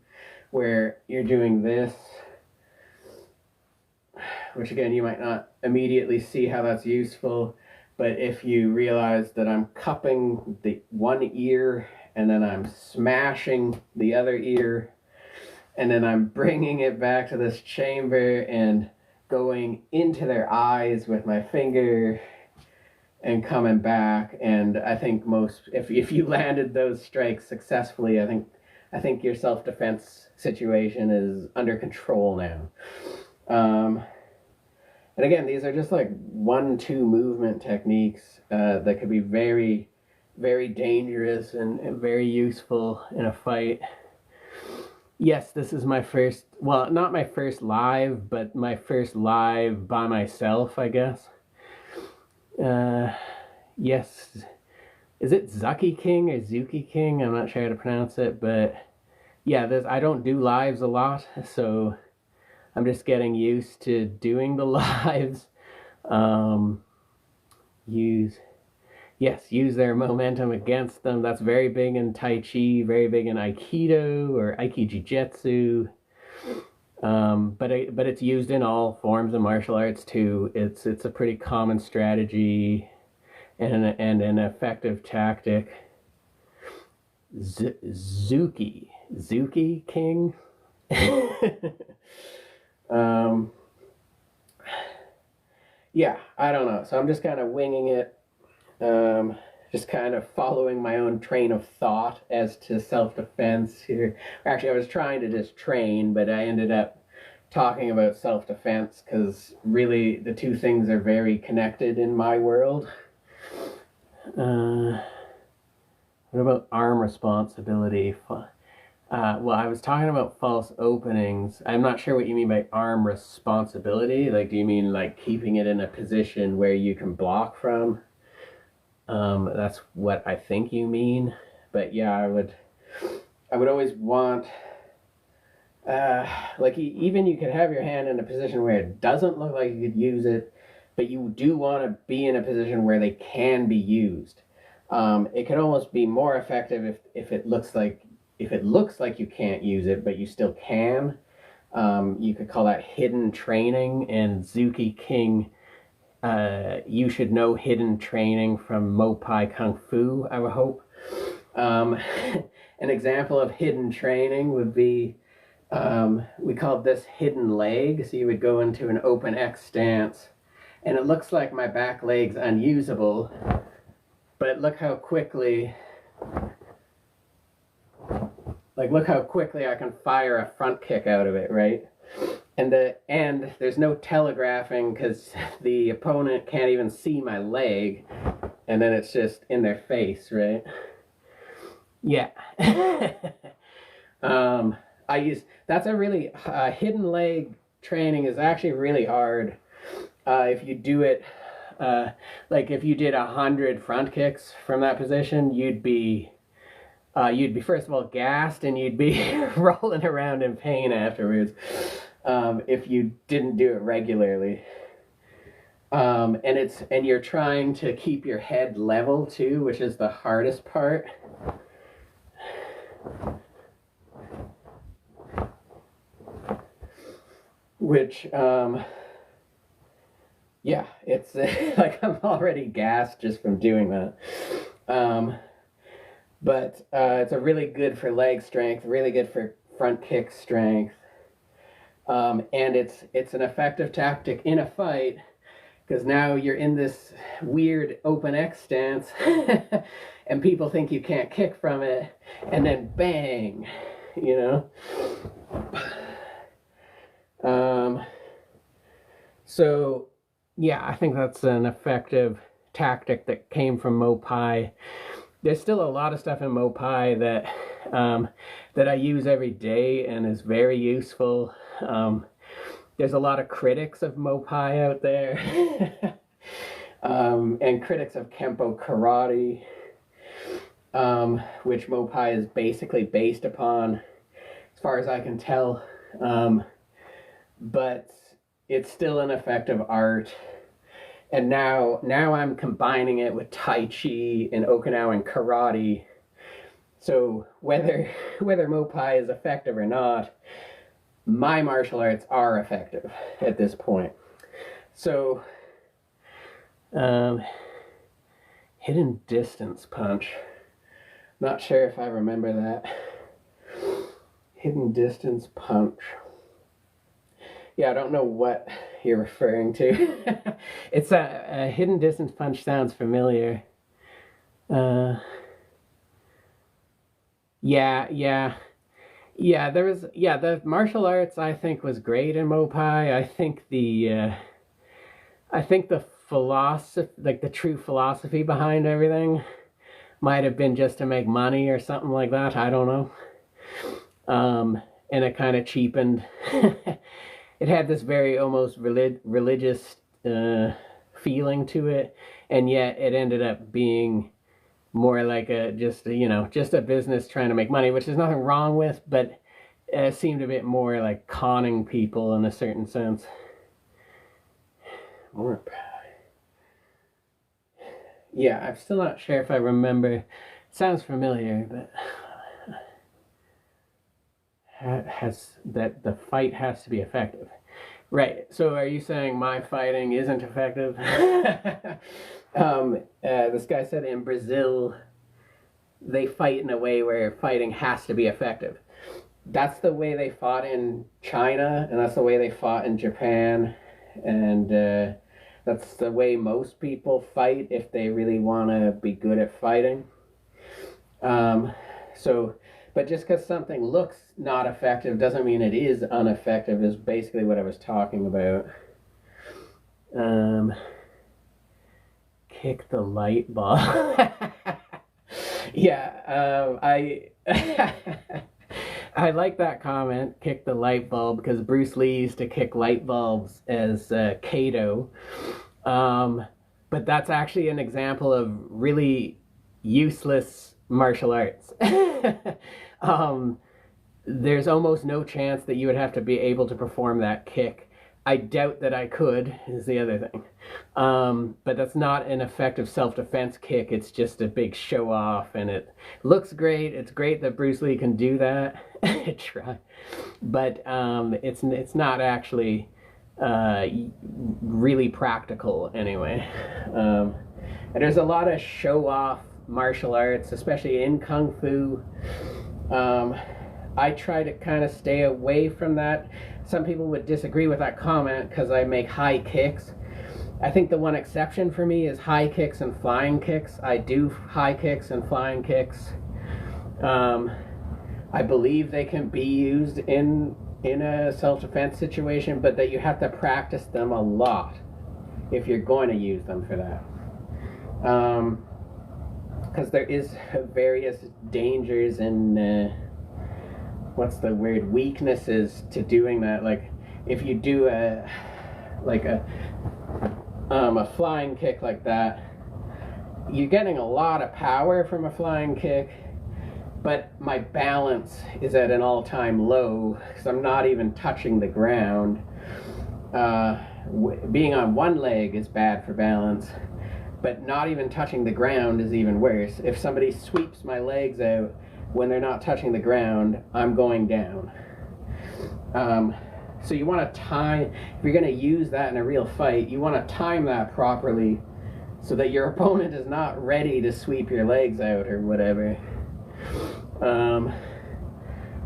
where you're doing this, which again, you might not immediately see how that's useful, but if you realize that I'm cupping the one ear, and then I'm smashing the other ear, and then I'm bringing it back to this chamber and going into their eyes with my finger and coming back, and I think if you landed those strikes successfully, I think your self-defense situation is under control now. And again, these are just like 1-2 movement techniques that could be very, very dangerous and very useful in a fight. Yes, this is my first, well, not my first live, but my first live by myself, I guess. Yes, is it Zuki King or Zuki King? I'm not sure how to pronounce it, but yeah, I don't do lives a lot, so I'm just getting used to doing the lives. Use their momentum against them. That's very big in Tai Chi, very big in Aikido or Aiki Jiu-Jitsu. But it's used in all forms of martial arts too. It's a pretty common strategy and an effective tactic. Zuki King. um, yeah, I don't know. So I'm just kind of winging it, just kind of following my own train of thought as to self-defense here. Actually, I was trying to just train, but I ended up talking about self-defense because really the two things are very connected in my world. What about arm responsibility? Well, I was talking about false openings. I'm not sure what you mean by arm responsibility. Like, do you mean like keeping it in a position where you can block from? That's what I think you mean. But yeah, I would always want, like even you could have your hand in a position where it doesn't look like you could use it, but you do want to be in a position where they can be used. It can almost be more effective if it looks like you can't use it, but you still can. You could call that hidden training. And Zuki King, you should know hidden training from Mopai Kung Fu, I would hope. An example of hidden training would be, we called this hidden leg. So you would go into an open X stance, and it looks like my back leg's unusable, but look how quickly I can fire a front kick out of it, right? And there's no telegraphing because the opponent can't even see my leg, and then it's just in their face, right? Yeah. That's a really hidden leg training is actually really hard. If you do it, like if you did 100 front kicks from that position, you'd be first of all gassed, and you'd be rolling around in pain afterwards, if you didn't do it regularly. And you're trying to keep your head level too, which is the hardest part. Which, yeah, it's like I'm already gassed just from doing that. But it's a really good for leg strength, really good for front kick strength. And it's an effective tactic in a fight, because now you're in this weird open X stance and people think you can't kick from it, and then bang, you know? So yeah, I think that's an effective tactic that came from Mopai. There's still a lot of stuff in Mopai that I use every day and is very useful. There's a lot of critics of Mopai out there, and critics of Kempo Karate, which Mopai is basically based upon, as far as I can tell. But it's still an effective art. And now I'm combining it with Tai Chi and Okinawan Karate. So whether Mopai is effective or not, my martial arts are effective at this point. So, hidden distance punch. Not sure if I remember that. Hidden distance punch. Yeah, I don't know what you're referring to. It's a hidden distance punch sounds familiar. Yeah. The martial arts I think was great in Mopai. I think the philosophy, like the true philosophy behind everything, might have been just to make money or something like that. I don't know. And it kind of cheapened. It had this very almost religious feeling to it, and yet it ended up being more like just a business trying to make money, which there's nothing wrong with, but it seemed a bit more like conning people in a certain sense. Yeah, I'm still not sure if I remember. It sounds familiar, but the fight has to be effective. Right, so are you saying my fighting isn't effective? This guy said in Brazil, they fight in a way where fighting has to be effective. That's the way they fought in China, and that's the way they fought in Japan, and that's the way most people fight if they really want to be good at fighting. Um, so, but just because something looks not effective doesn't mean it is ineffective, is basically what I was talking about. Kick the light bulb. Yeah, I I like that comment, kick the light bulb, because Bruce Lee used to kick light bulbs as Kato. But that's actually an example of really useless martial arts. There's almost no chance that you would have to be able to perform that kick. I doubt that I could, is the other thing. But that's not an effective self-defense kick. It's just a big show off, and it looks great. It's great that Bruce Lee can do that. Try. But it's not actually really practical anyway. And there's a lot of show-off martial arts, especially in Kung Fu. I try to kind of stay away from that. Some people would disagree with that comment because I make high kicks. I think the one exception for me is high kicks and flying kicks. I do high kicks and flying kicks. I believe they can be used in a self-defense situation, but that you have to practice them a lot if you're going to use them for that. Because there is various dangers and what's the word, weaknesses to doing that. Like if you do a flying kick like that, you're getting a lot of power from a flying kick, but my balance is at an all-time low because I'm not even touching the ground. Being on one leg is bad for balance, but not even touching the ground is even worse. If somebody sweeps my legs out when they're not touching the ground, I'm going down. So you want to time, if you're going to use that in a real fight, you want to time that properly so that your opponent is not ready to sweep your legs out or whatever. So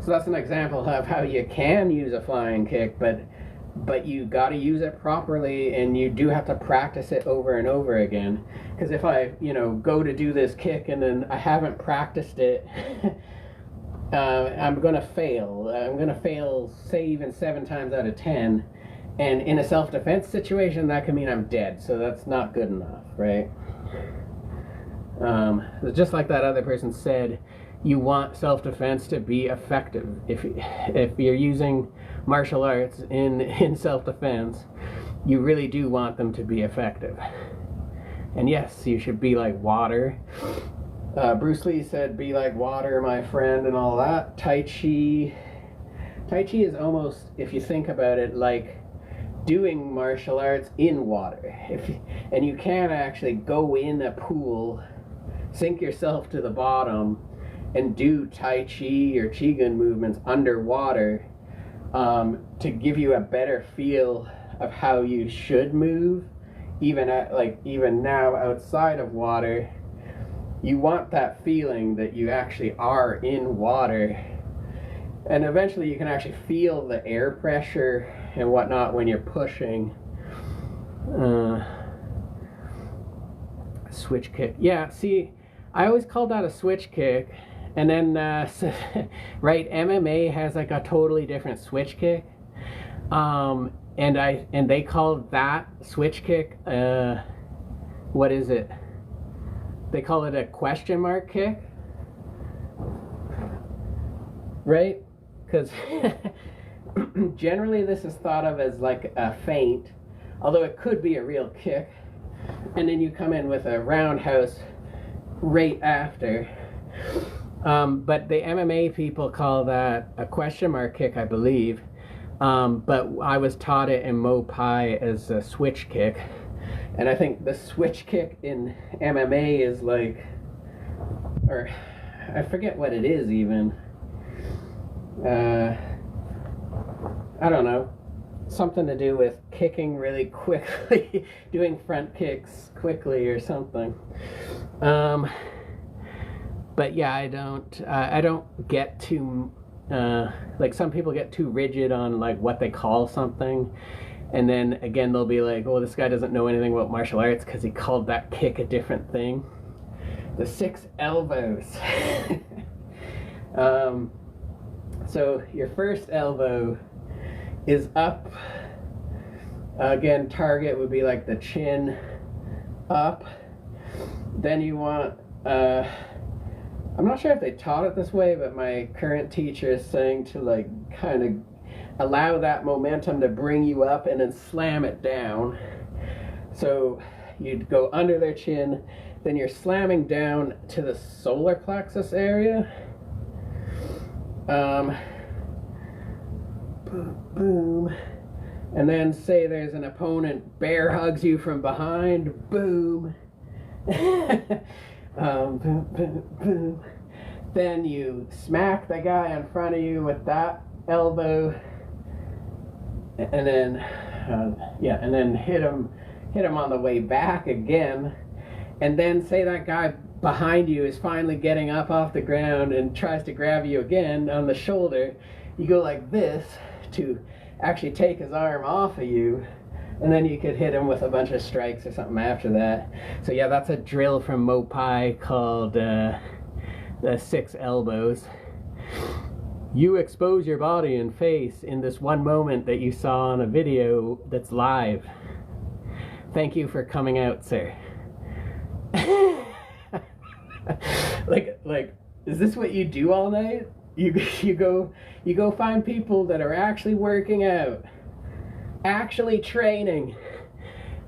that's an example of how you can use a flying kick, but you got to use it properly, and you do have to practice it over and over again. Because if I, go to do this kick and then I haven't practiced it, I'm gonna fail. I'm gonna fail, say, even 7 times out of 10. And in a self-defense situation, that can mean I'm dead. So that's not good enough, right? Just like that other person said, you want self-defense to be effective. If you're using martial arts in self-defense, you really do want them to be effective. And yes, you should be like water. Bruce Lee said, be like water, my friend, and all that. Tai Chi is almost, if you think about it, like doing martial arts in water. And you can actually go in a pool, sink yourself to the bottom, and do Tai Chi or Qigong movements underwater to give you a better feel of how you should move. Even now outside of water, you want that feeling that you actually are in water, and eventually you can actually feel the air pressure and whatnot when you're pushing. Switch kick. Yeah, see, I always called that a switch kick, and then right, MMA has like a totally different switch kick. And they called that switch kick, what is it? They call it a question mark kick, right? Because generally this is thought of as like a feint, although it could be a real kick, and then you come in with a roundhouse right after. But the MMA people call that a question mark kick, I believe. But I was taught it in Mo Pai as a switch kick. And I think the switch kick in MMA is like, or I forget what it is even. I don't know. Something to do with kicking really quickly, doing front kicks quickly or something. But yeah, I don't get too, like some people get too rigid on like what they call something. And then again, they'll be like, oh, this guy doesn't know anything about martial arts because he called that kick a different thing. The 6 elbows. So your first elbow is up. Again, target would be like the chin up. Then you want, I'm not sure if they taught it this way, but my current teacher is saying to like kind of allow that momentum to bring you up and then slam it down. So you'd go under their chin, then you're slamming down to the solar plexus area. Boom, boom. And then say there's an opponent bear hugs you from behind, boom. Boom, boom, boom. Then you smack the guy in front of you with that elbow, and then and then hit him on the way back again. And then say that guy behind you is finally getting up off the ground and tries to grab you again on the shoulder. You go like this to actually take his arm off of you, and then you could hit him with a bunch of strikes or something after that. So yeah, that's a drill from Mopai called the 6 elbows. You expose your body and face in this one moment that you saw on a video that's live. Thank you for coming out, sir. like, is this what you do all night? You go find people that are actually working out, actually training,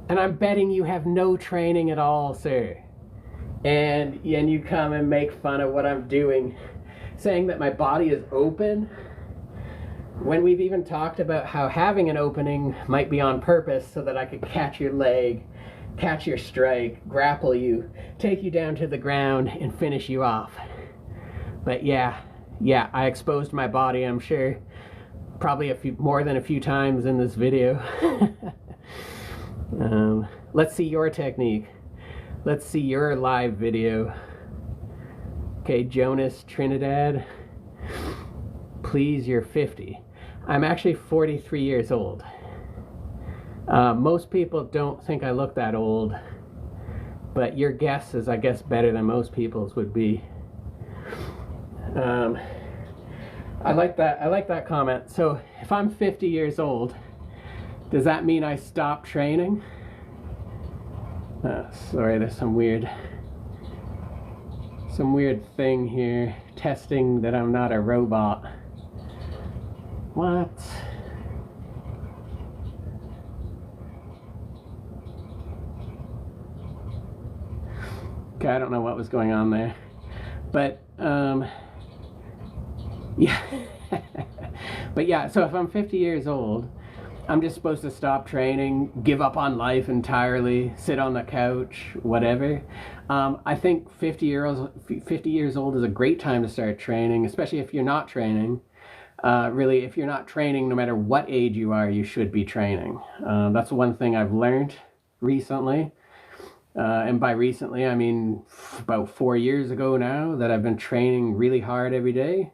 and I'm betting you have no training at all, sir. And you come and make fun of what I'm doing, saying that my body is open, when we've even talked about how having an opening might be on purpose so that I could catch your leg, catch your strike, grapple you, take you down to the ground, and finish you off. But yeah, I exposed my body, I'm sure, probably more than a few times in this video. Let's see your technique. Let's see your live video. Okay, Jonas Trinidad, please, you're 50. I'm actually 43 years old. Most people don't think I look that old, but your guess is, I guess, better than most people's would be. I like that comment. So if I'm 50 years old, does that mean I stop training? Sorry, there's some weird thing here testing that I'm not a robot. What? Okay, I don't know what was going on there, but yeah. But yeah, so if I'm 50 years old, I'm just supposed to stop training, give up on life entirely, sit on the couch, whatever. I think 50 years old is a great time to start training, especially if you're not training. Really, if you're not training, no matter what age you are, you should be training. That's one thing I've learned recently. And by recently, I mean about 4 years ago now, that I've been training really hard every day.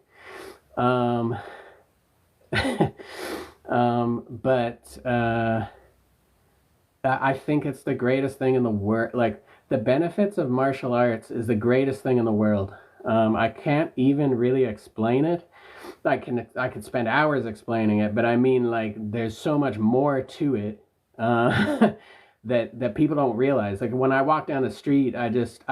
I think it's the greatest thing in the world. Like, the benefits of martial arts is the greatest thing in the world. I can't even really explain it. I could spend hours explaining it, but I mean, like, there's so much more to it that people don't realize. Like, when I walk down the street, I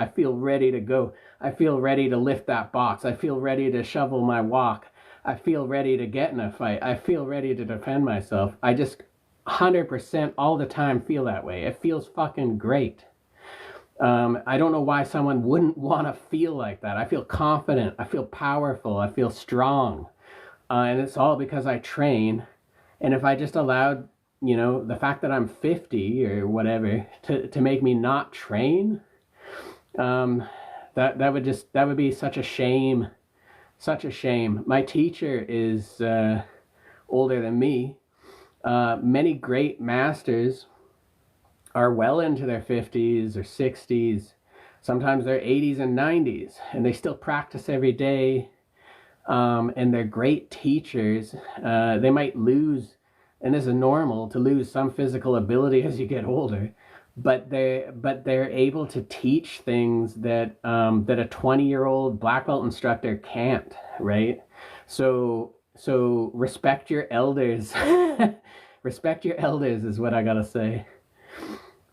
feel ready to go. I feel ready to lift that box. I feel ready to shovel my walk. I feel ready to get in a fight. I feel ready to defend myself. I just 100% all the time feel that way. It feels fucking great. I don't know why someone wouldn't want to feel like that. I feel confident. I feel powerful. I feel strong. And it's all because I train. And if I just allowed, you know, the fact that I'm 50 or whatever to make me not train, that would be such a shame. Such a shame. My teacher is older than me. Many great masters are well into their 50s or 60s. Sometimes they're 80s and 90s, and they still practice every day. And they're great teachers. They might lose, and this is normal to lose some physical ability as you get older, but they're able to teach things that that a 20-year-old black belt instructor can't, right? So respect your elders. Respect your elders is what I gotta say.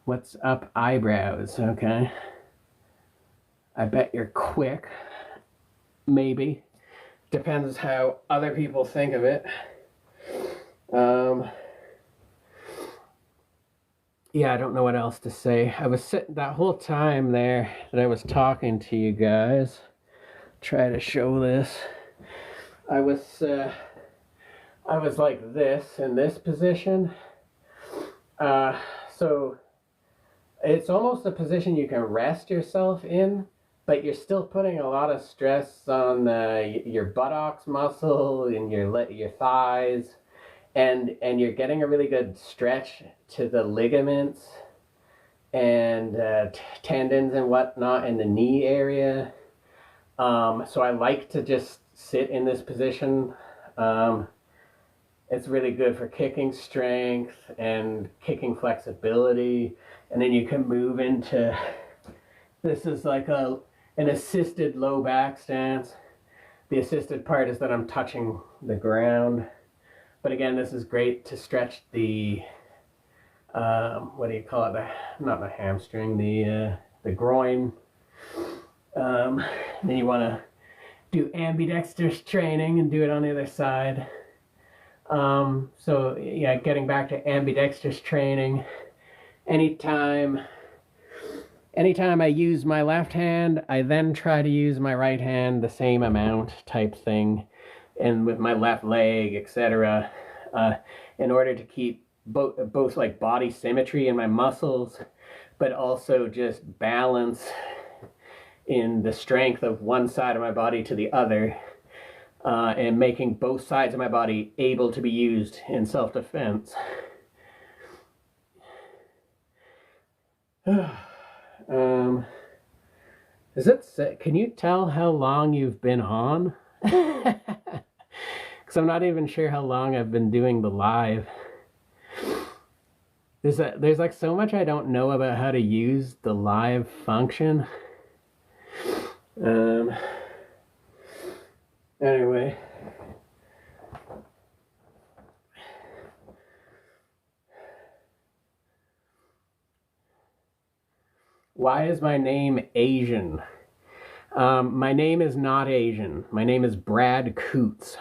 What's up, eyebrows? Okay. I bet you're quick. Maybe. Depends how other people think of it. Yeah, I don't know what else to say. I was sitting that whole time there that I was talking to you guys. Try to show this. I was like this in this position. So it's almost a position you can rest yourself in, but you're still putting a lot of stress on your buttocks muscle and your thighs, and you're getting a really good stretch to the ligaments and tendons and whatnot in the knee area. So I like to just sit in this position. It's really good for kicking strength and kicking flexibility, and then you can move into, this is like an assisted low back stance. The assisted part is that I'm touching the ground, but again, this is great to stretch the what do you call it, not the hamstring, the groin. Then you want to do ambidextrous training and do it on the other side. So yeah, getting back to ambidextrous training, anytime I use my left hand, I then try to use my right hand the same amount type thing, and with my left leg, etc., in order to keep both like body symmetry in my muscles, but also just balance in the strength of one side of my body to the other. And making both sides of my body able to be used in self-defense. Is it? Can you tell how long you've been on? Because I'm not even sure how long I've been doing the live. There's like so much I don't know about how to use the live function. Anyway, why is my name Asian? My name is not Asian. My name is Brad Coots.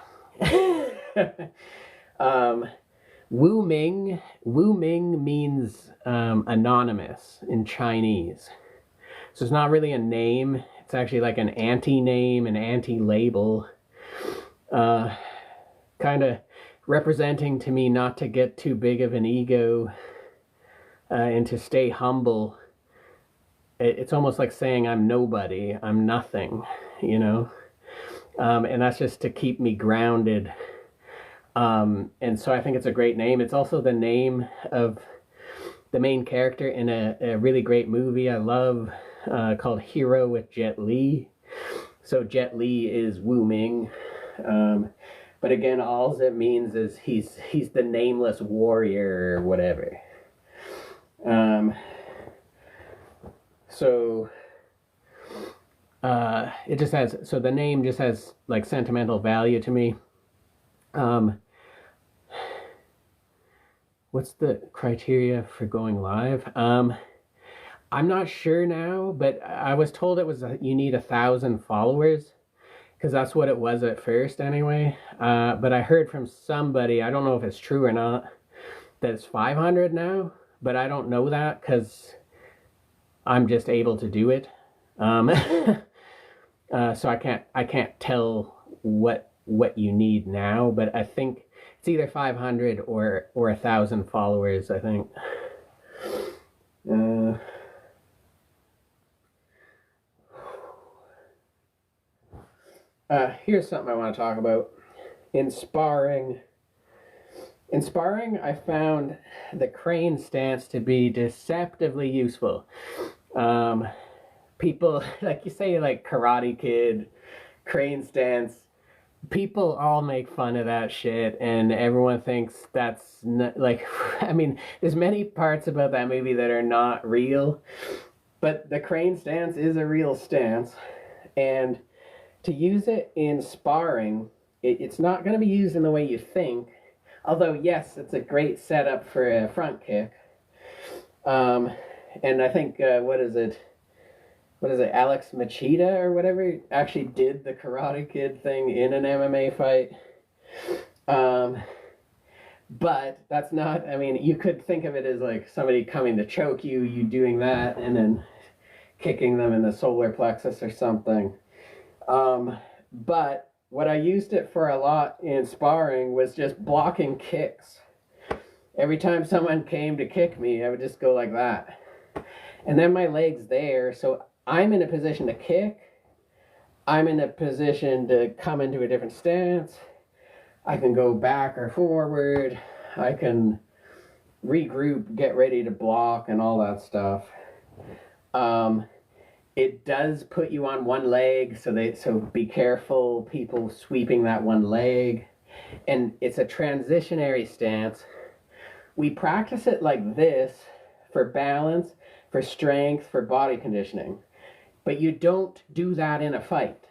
Wu Ming means anonymous in Chinese. So it's not really a name. It's actually like an anti-name, an anti-label. Kind of representing to me not to get too big of an ego and to stay humble. It's almost like saying I'm nobody, I'm nothing, you know? And that's just to keep me grounded. And so I think it's a great name. It's also the name of the main character in a really great movie I love called Hero with Jet Li. So Jet Li is Wu Ming. But again, all it means is he's the nameless warrior or whatever. So it just has, so the name just has like sentimental value to me. What's the criteria for going live? I'm not sure now, but I was told it was you need 1,000 followers, because that's what it was at first anyway. But I heard from somebody, I don't know if it's true or not, that it's 500 now, but I don't know that because I'm just able to do it. So I can't tell what you need now, but I think it's either 500 or 1,000 followers, I think. Here's something I want to talk about. In sparring, I found the crane stance to be deceptively useful. People people, like you say, like Karate Kid, crane stance, people all make fun of that shit, and everyone thinks that's not, like, I mean, there's many parts about that movie that are not real, but the crane stance is a real stance, and to use it in sparring, it's not going to be used in the way you think. Although, yes, it's a great setup for a front kick. And I think, what is it? Alex Machida or whatever actually did the Karate Kid thing in an MMA fight. But that's not, I mean, you could think of it as like somebody coming to choke you, you doing that, and then kicking them in the solar plexus or something. But what I used it for a lot in sparring was just blocking kicks. Every time someone came to kick me, I would just go like that. And then my leg's there, so I'm in a position to kick. I'm in a position to come into a different stance. I can go back or forward. I can regroup, get ready to block, and all that stuff. It does put you on one leg, so be careful, people sweeping that one leg. And it's a transitionary stance. We practice it like this for balance, for strength, for body conditioning. But you don't do that in a fight.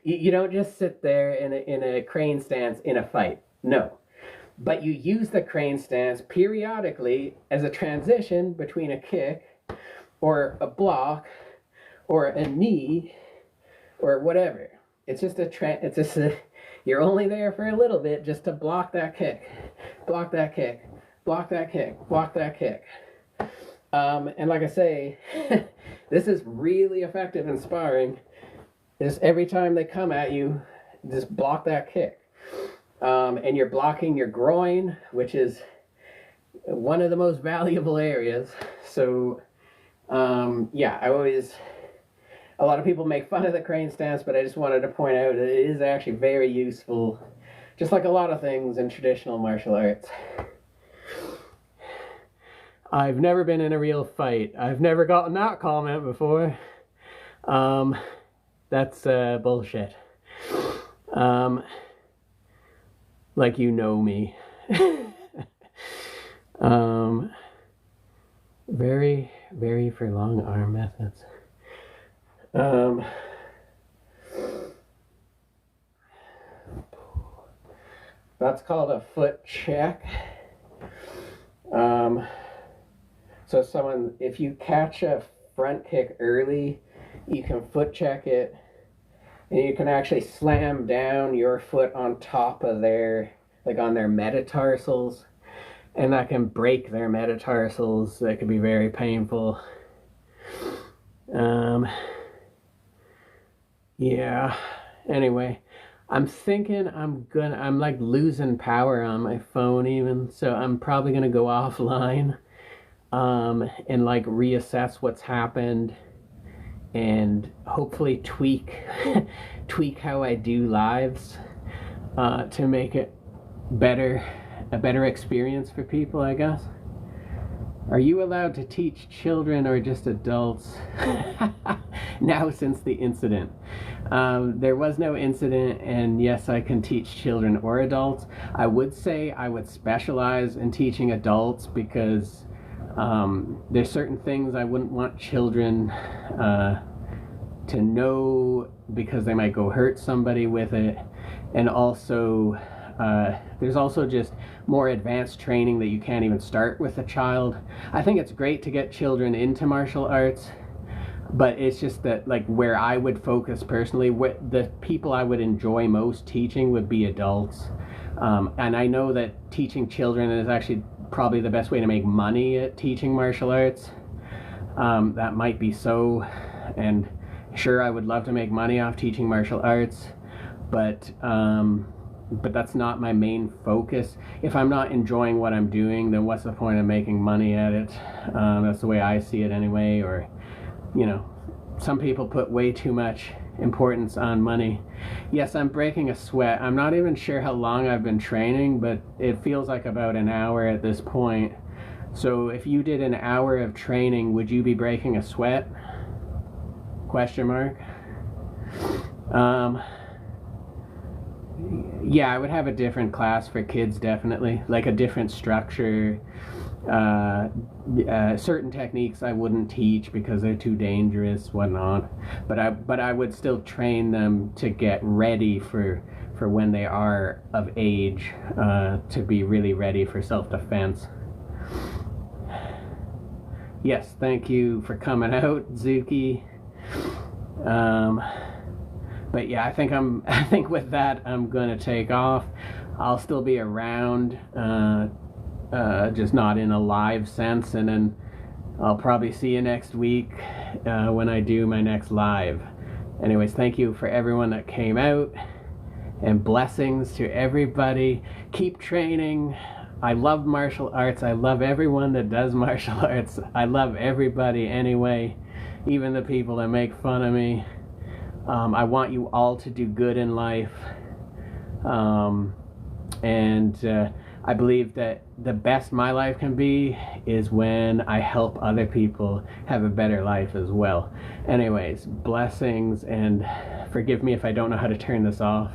You don't just sit there in a crane stance in a fight. No. But you use the crane stance periodically as a transition between a kick or a block or a knee or whatever. It's just you're only there for a little bit just to block that kick, block that kick, block that kick, block that kick. And like I say, this is really effective in sparring. Is every time they come at you, just block that kick. And you're blocking your groin, which is one of the most valuable areas. So, yeah, a lot of people make fun of the crane stance, but I just wanted to point out that it is actually very useful, just like a lot of things in traditional martial arts. I've never been in a real fight. I've never gotten that comment before. That's bullshit. Like you know me. Very, very for long arm methods. That's called a foot check. So if you catch a front kick early, you can foot check it, and you can actually slam down your foot on top of on their metatarsals, and that can break their metatarsals. That could be very painful. Yeah, anyway, I'm thinking I'm like losing power on my phone even, so I'm probably gonna go offline, and like reassess what's happened, and hopefully tweak how I do lives, to make it a better experience for people, I guess. Are you allowed to teach children or just adults? Now, since the incident. There was no incident, and yes, I can teach children or adults. I would say I would specialize in teaching adults because there's certain things I wouldn't want children to know, because they might go hurt somebody with it. And also, there's also just more advanced training that you can't even start with a child. I think it's great to get children into martial arts, but it's just that, like, where I would focus personally, the people I would enjoy most teaching would be adults. And I know that teaching children is actually probably the best way to make money at teaching martial arts. That might be so, and sure, I would love to make money off teaching martial arts, but that's not my main focus. If I'm not enjoying what I'm doing, then what's the point of making money at it? That's the way I see it anyway. Or, you know, some people put way too much importance on money. Yes, I'm breaking a sweat. I'm not even sure how long I've been training, but it feels like about an hour at this point. So if you did an hour of training, would you be breaking a sweat? Question mark. Yeah, I would have a different class for kids, definitely. Like a different structure. Certain techniques I wouldn't teach because they're too dangerous, whatnot. But I would still train them to get ready for when they are of age, to be really ready for self-defense. Yes, thank you for coming out, Zuki. But yeah, I think with that I'm gonna take off. I'll still be around, just not in a live sense, and then I'll probably see you next week when I do my next live. Anyways, thank you for everyone that came out, and blessings to everybody. Keep training. I love martial arts. I love everyone that does martial arts. I love everybody anyway, even the people that make fun of me. I want you all to do good in life. And I believe that the best my life can be is when I help other people have a better life as well. Anyways, blessings, and forgive me if I don't know how to turn this off.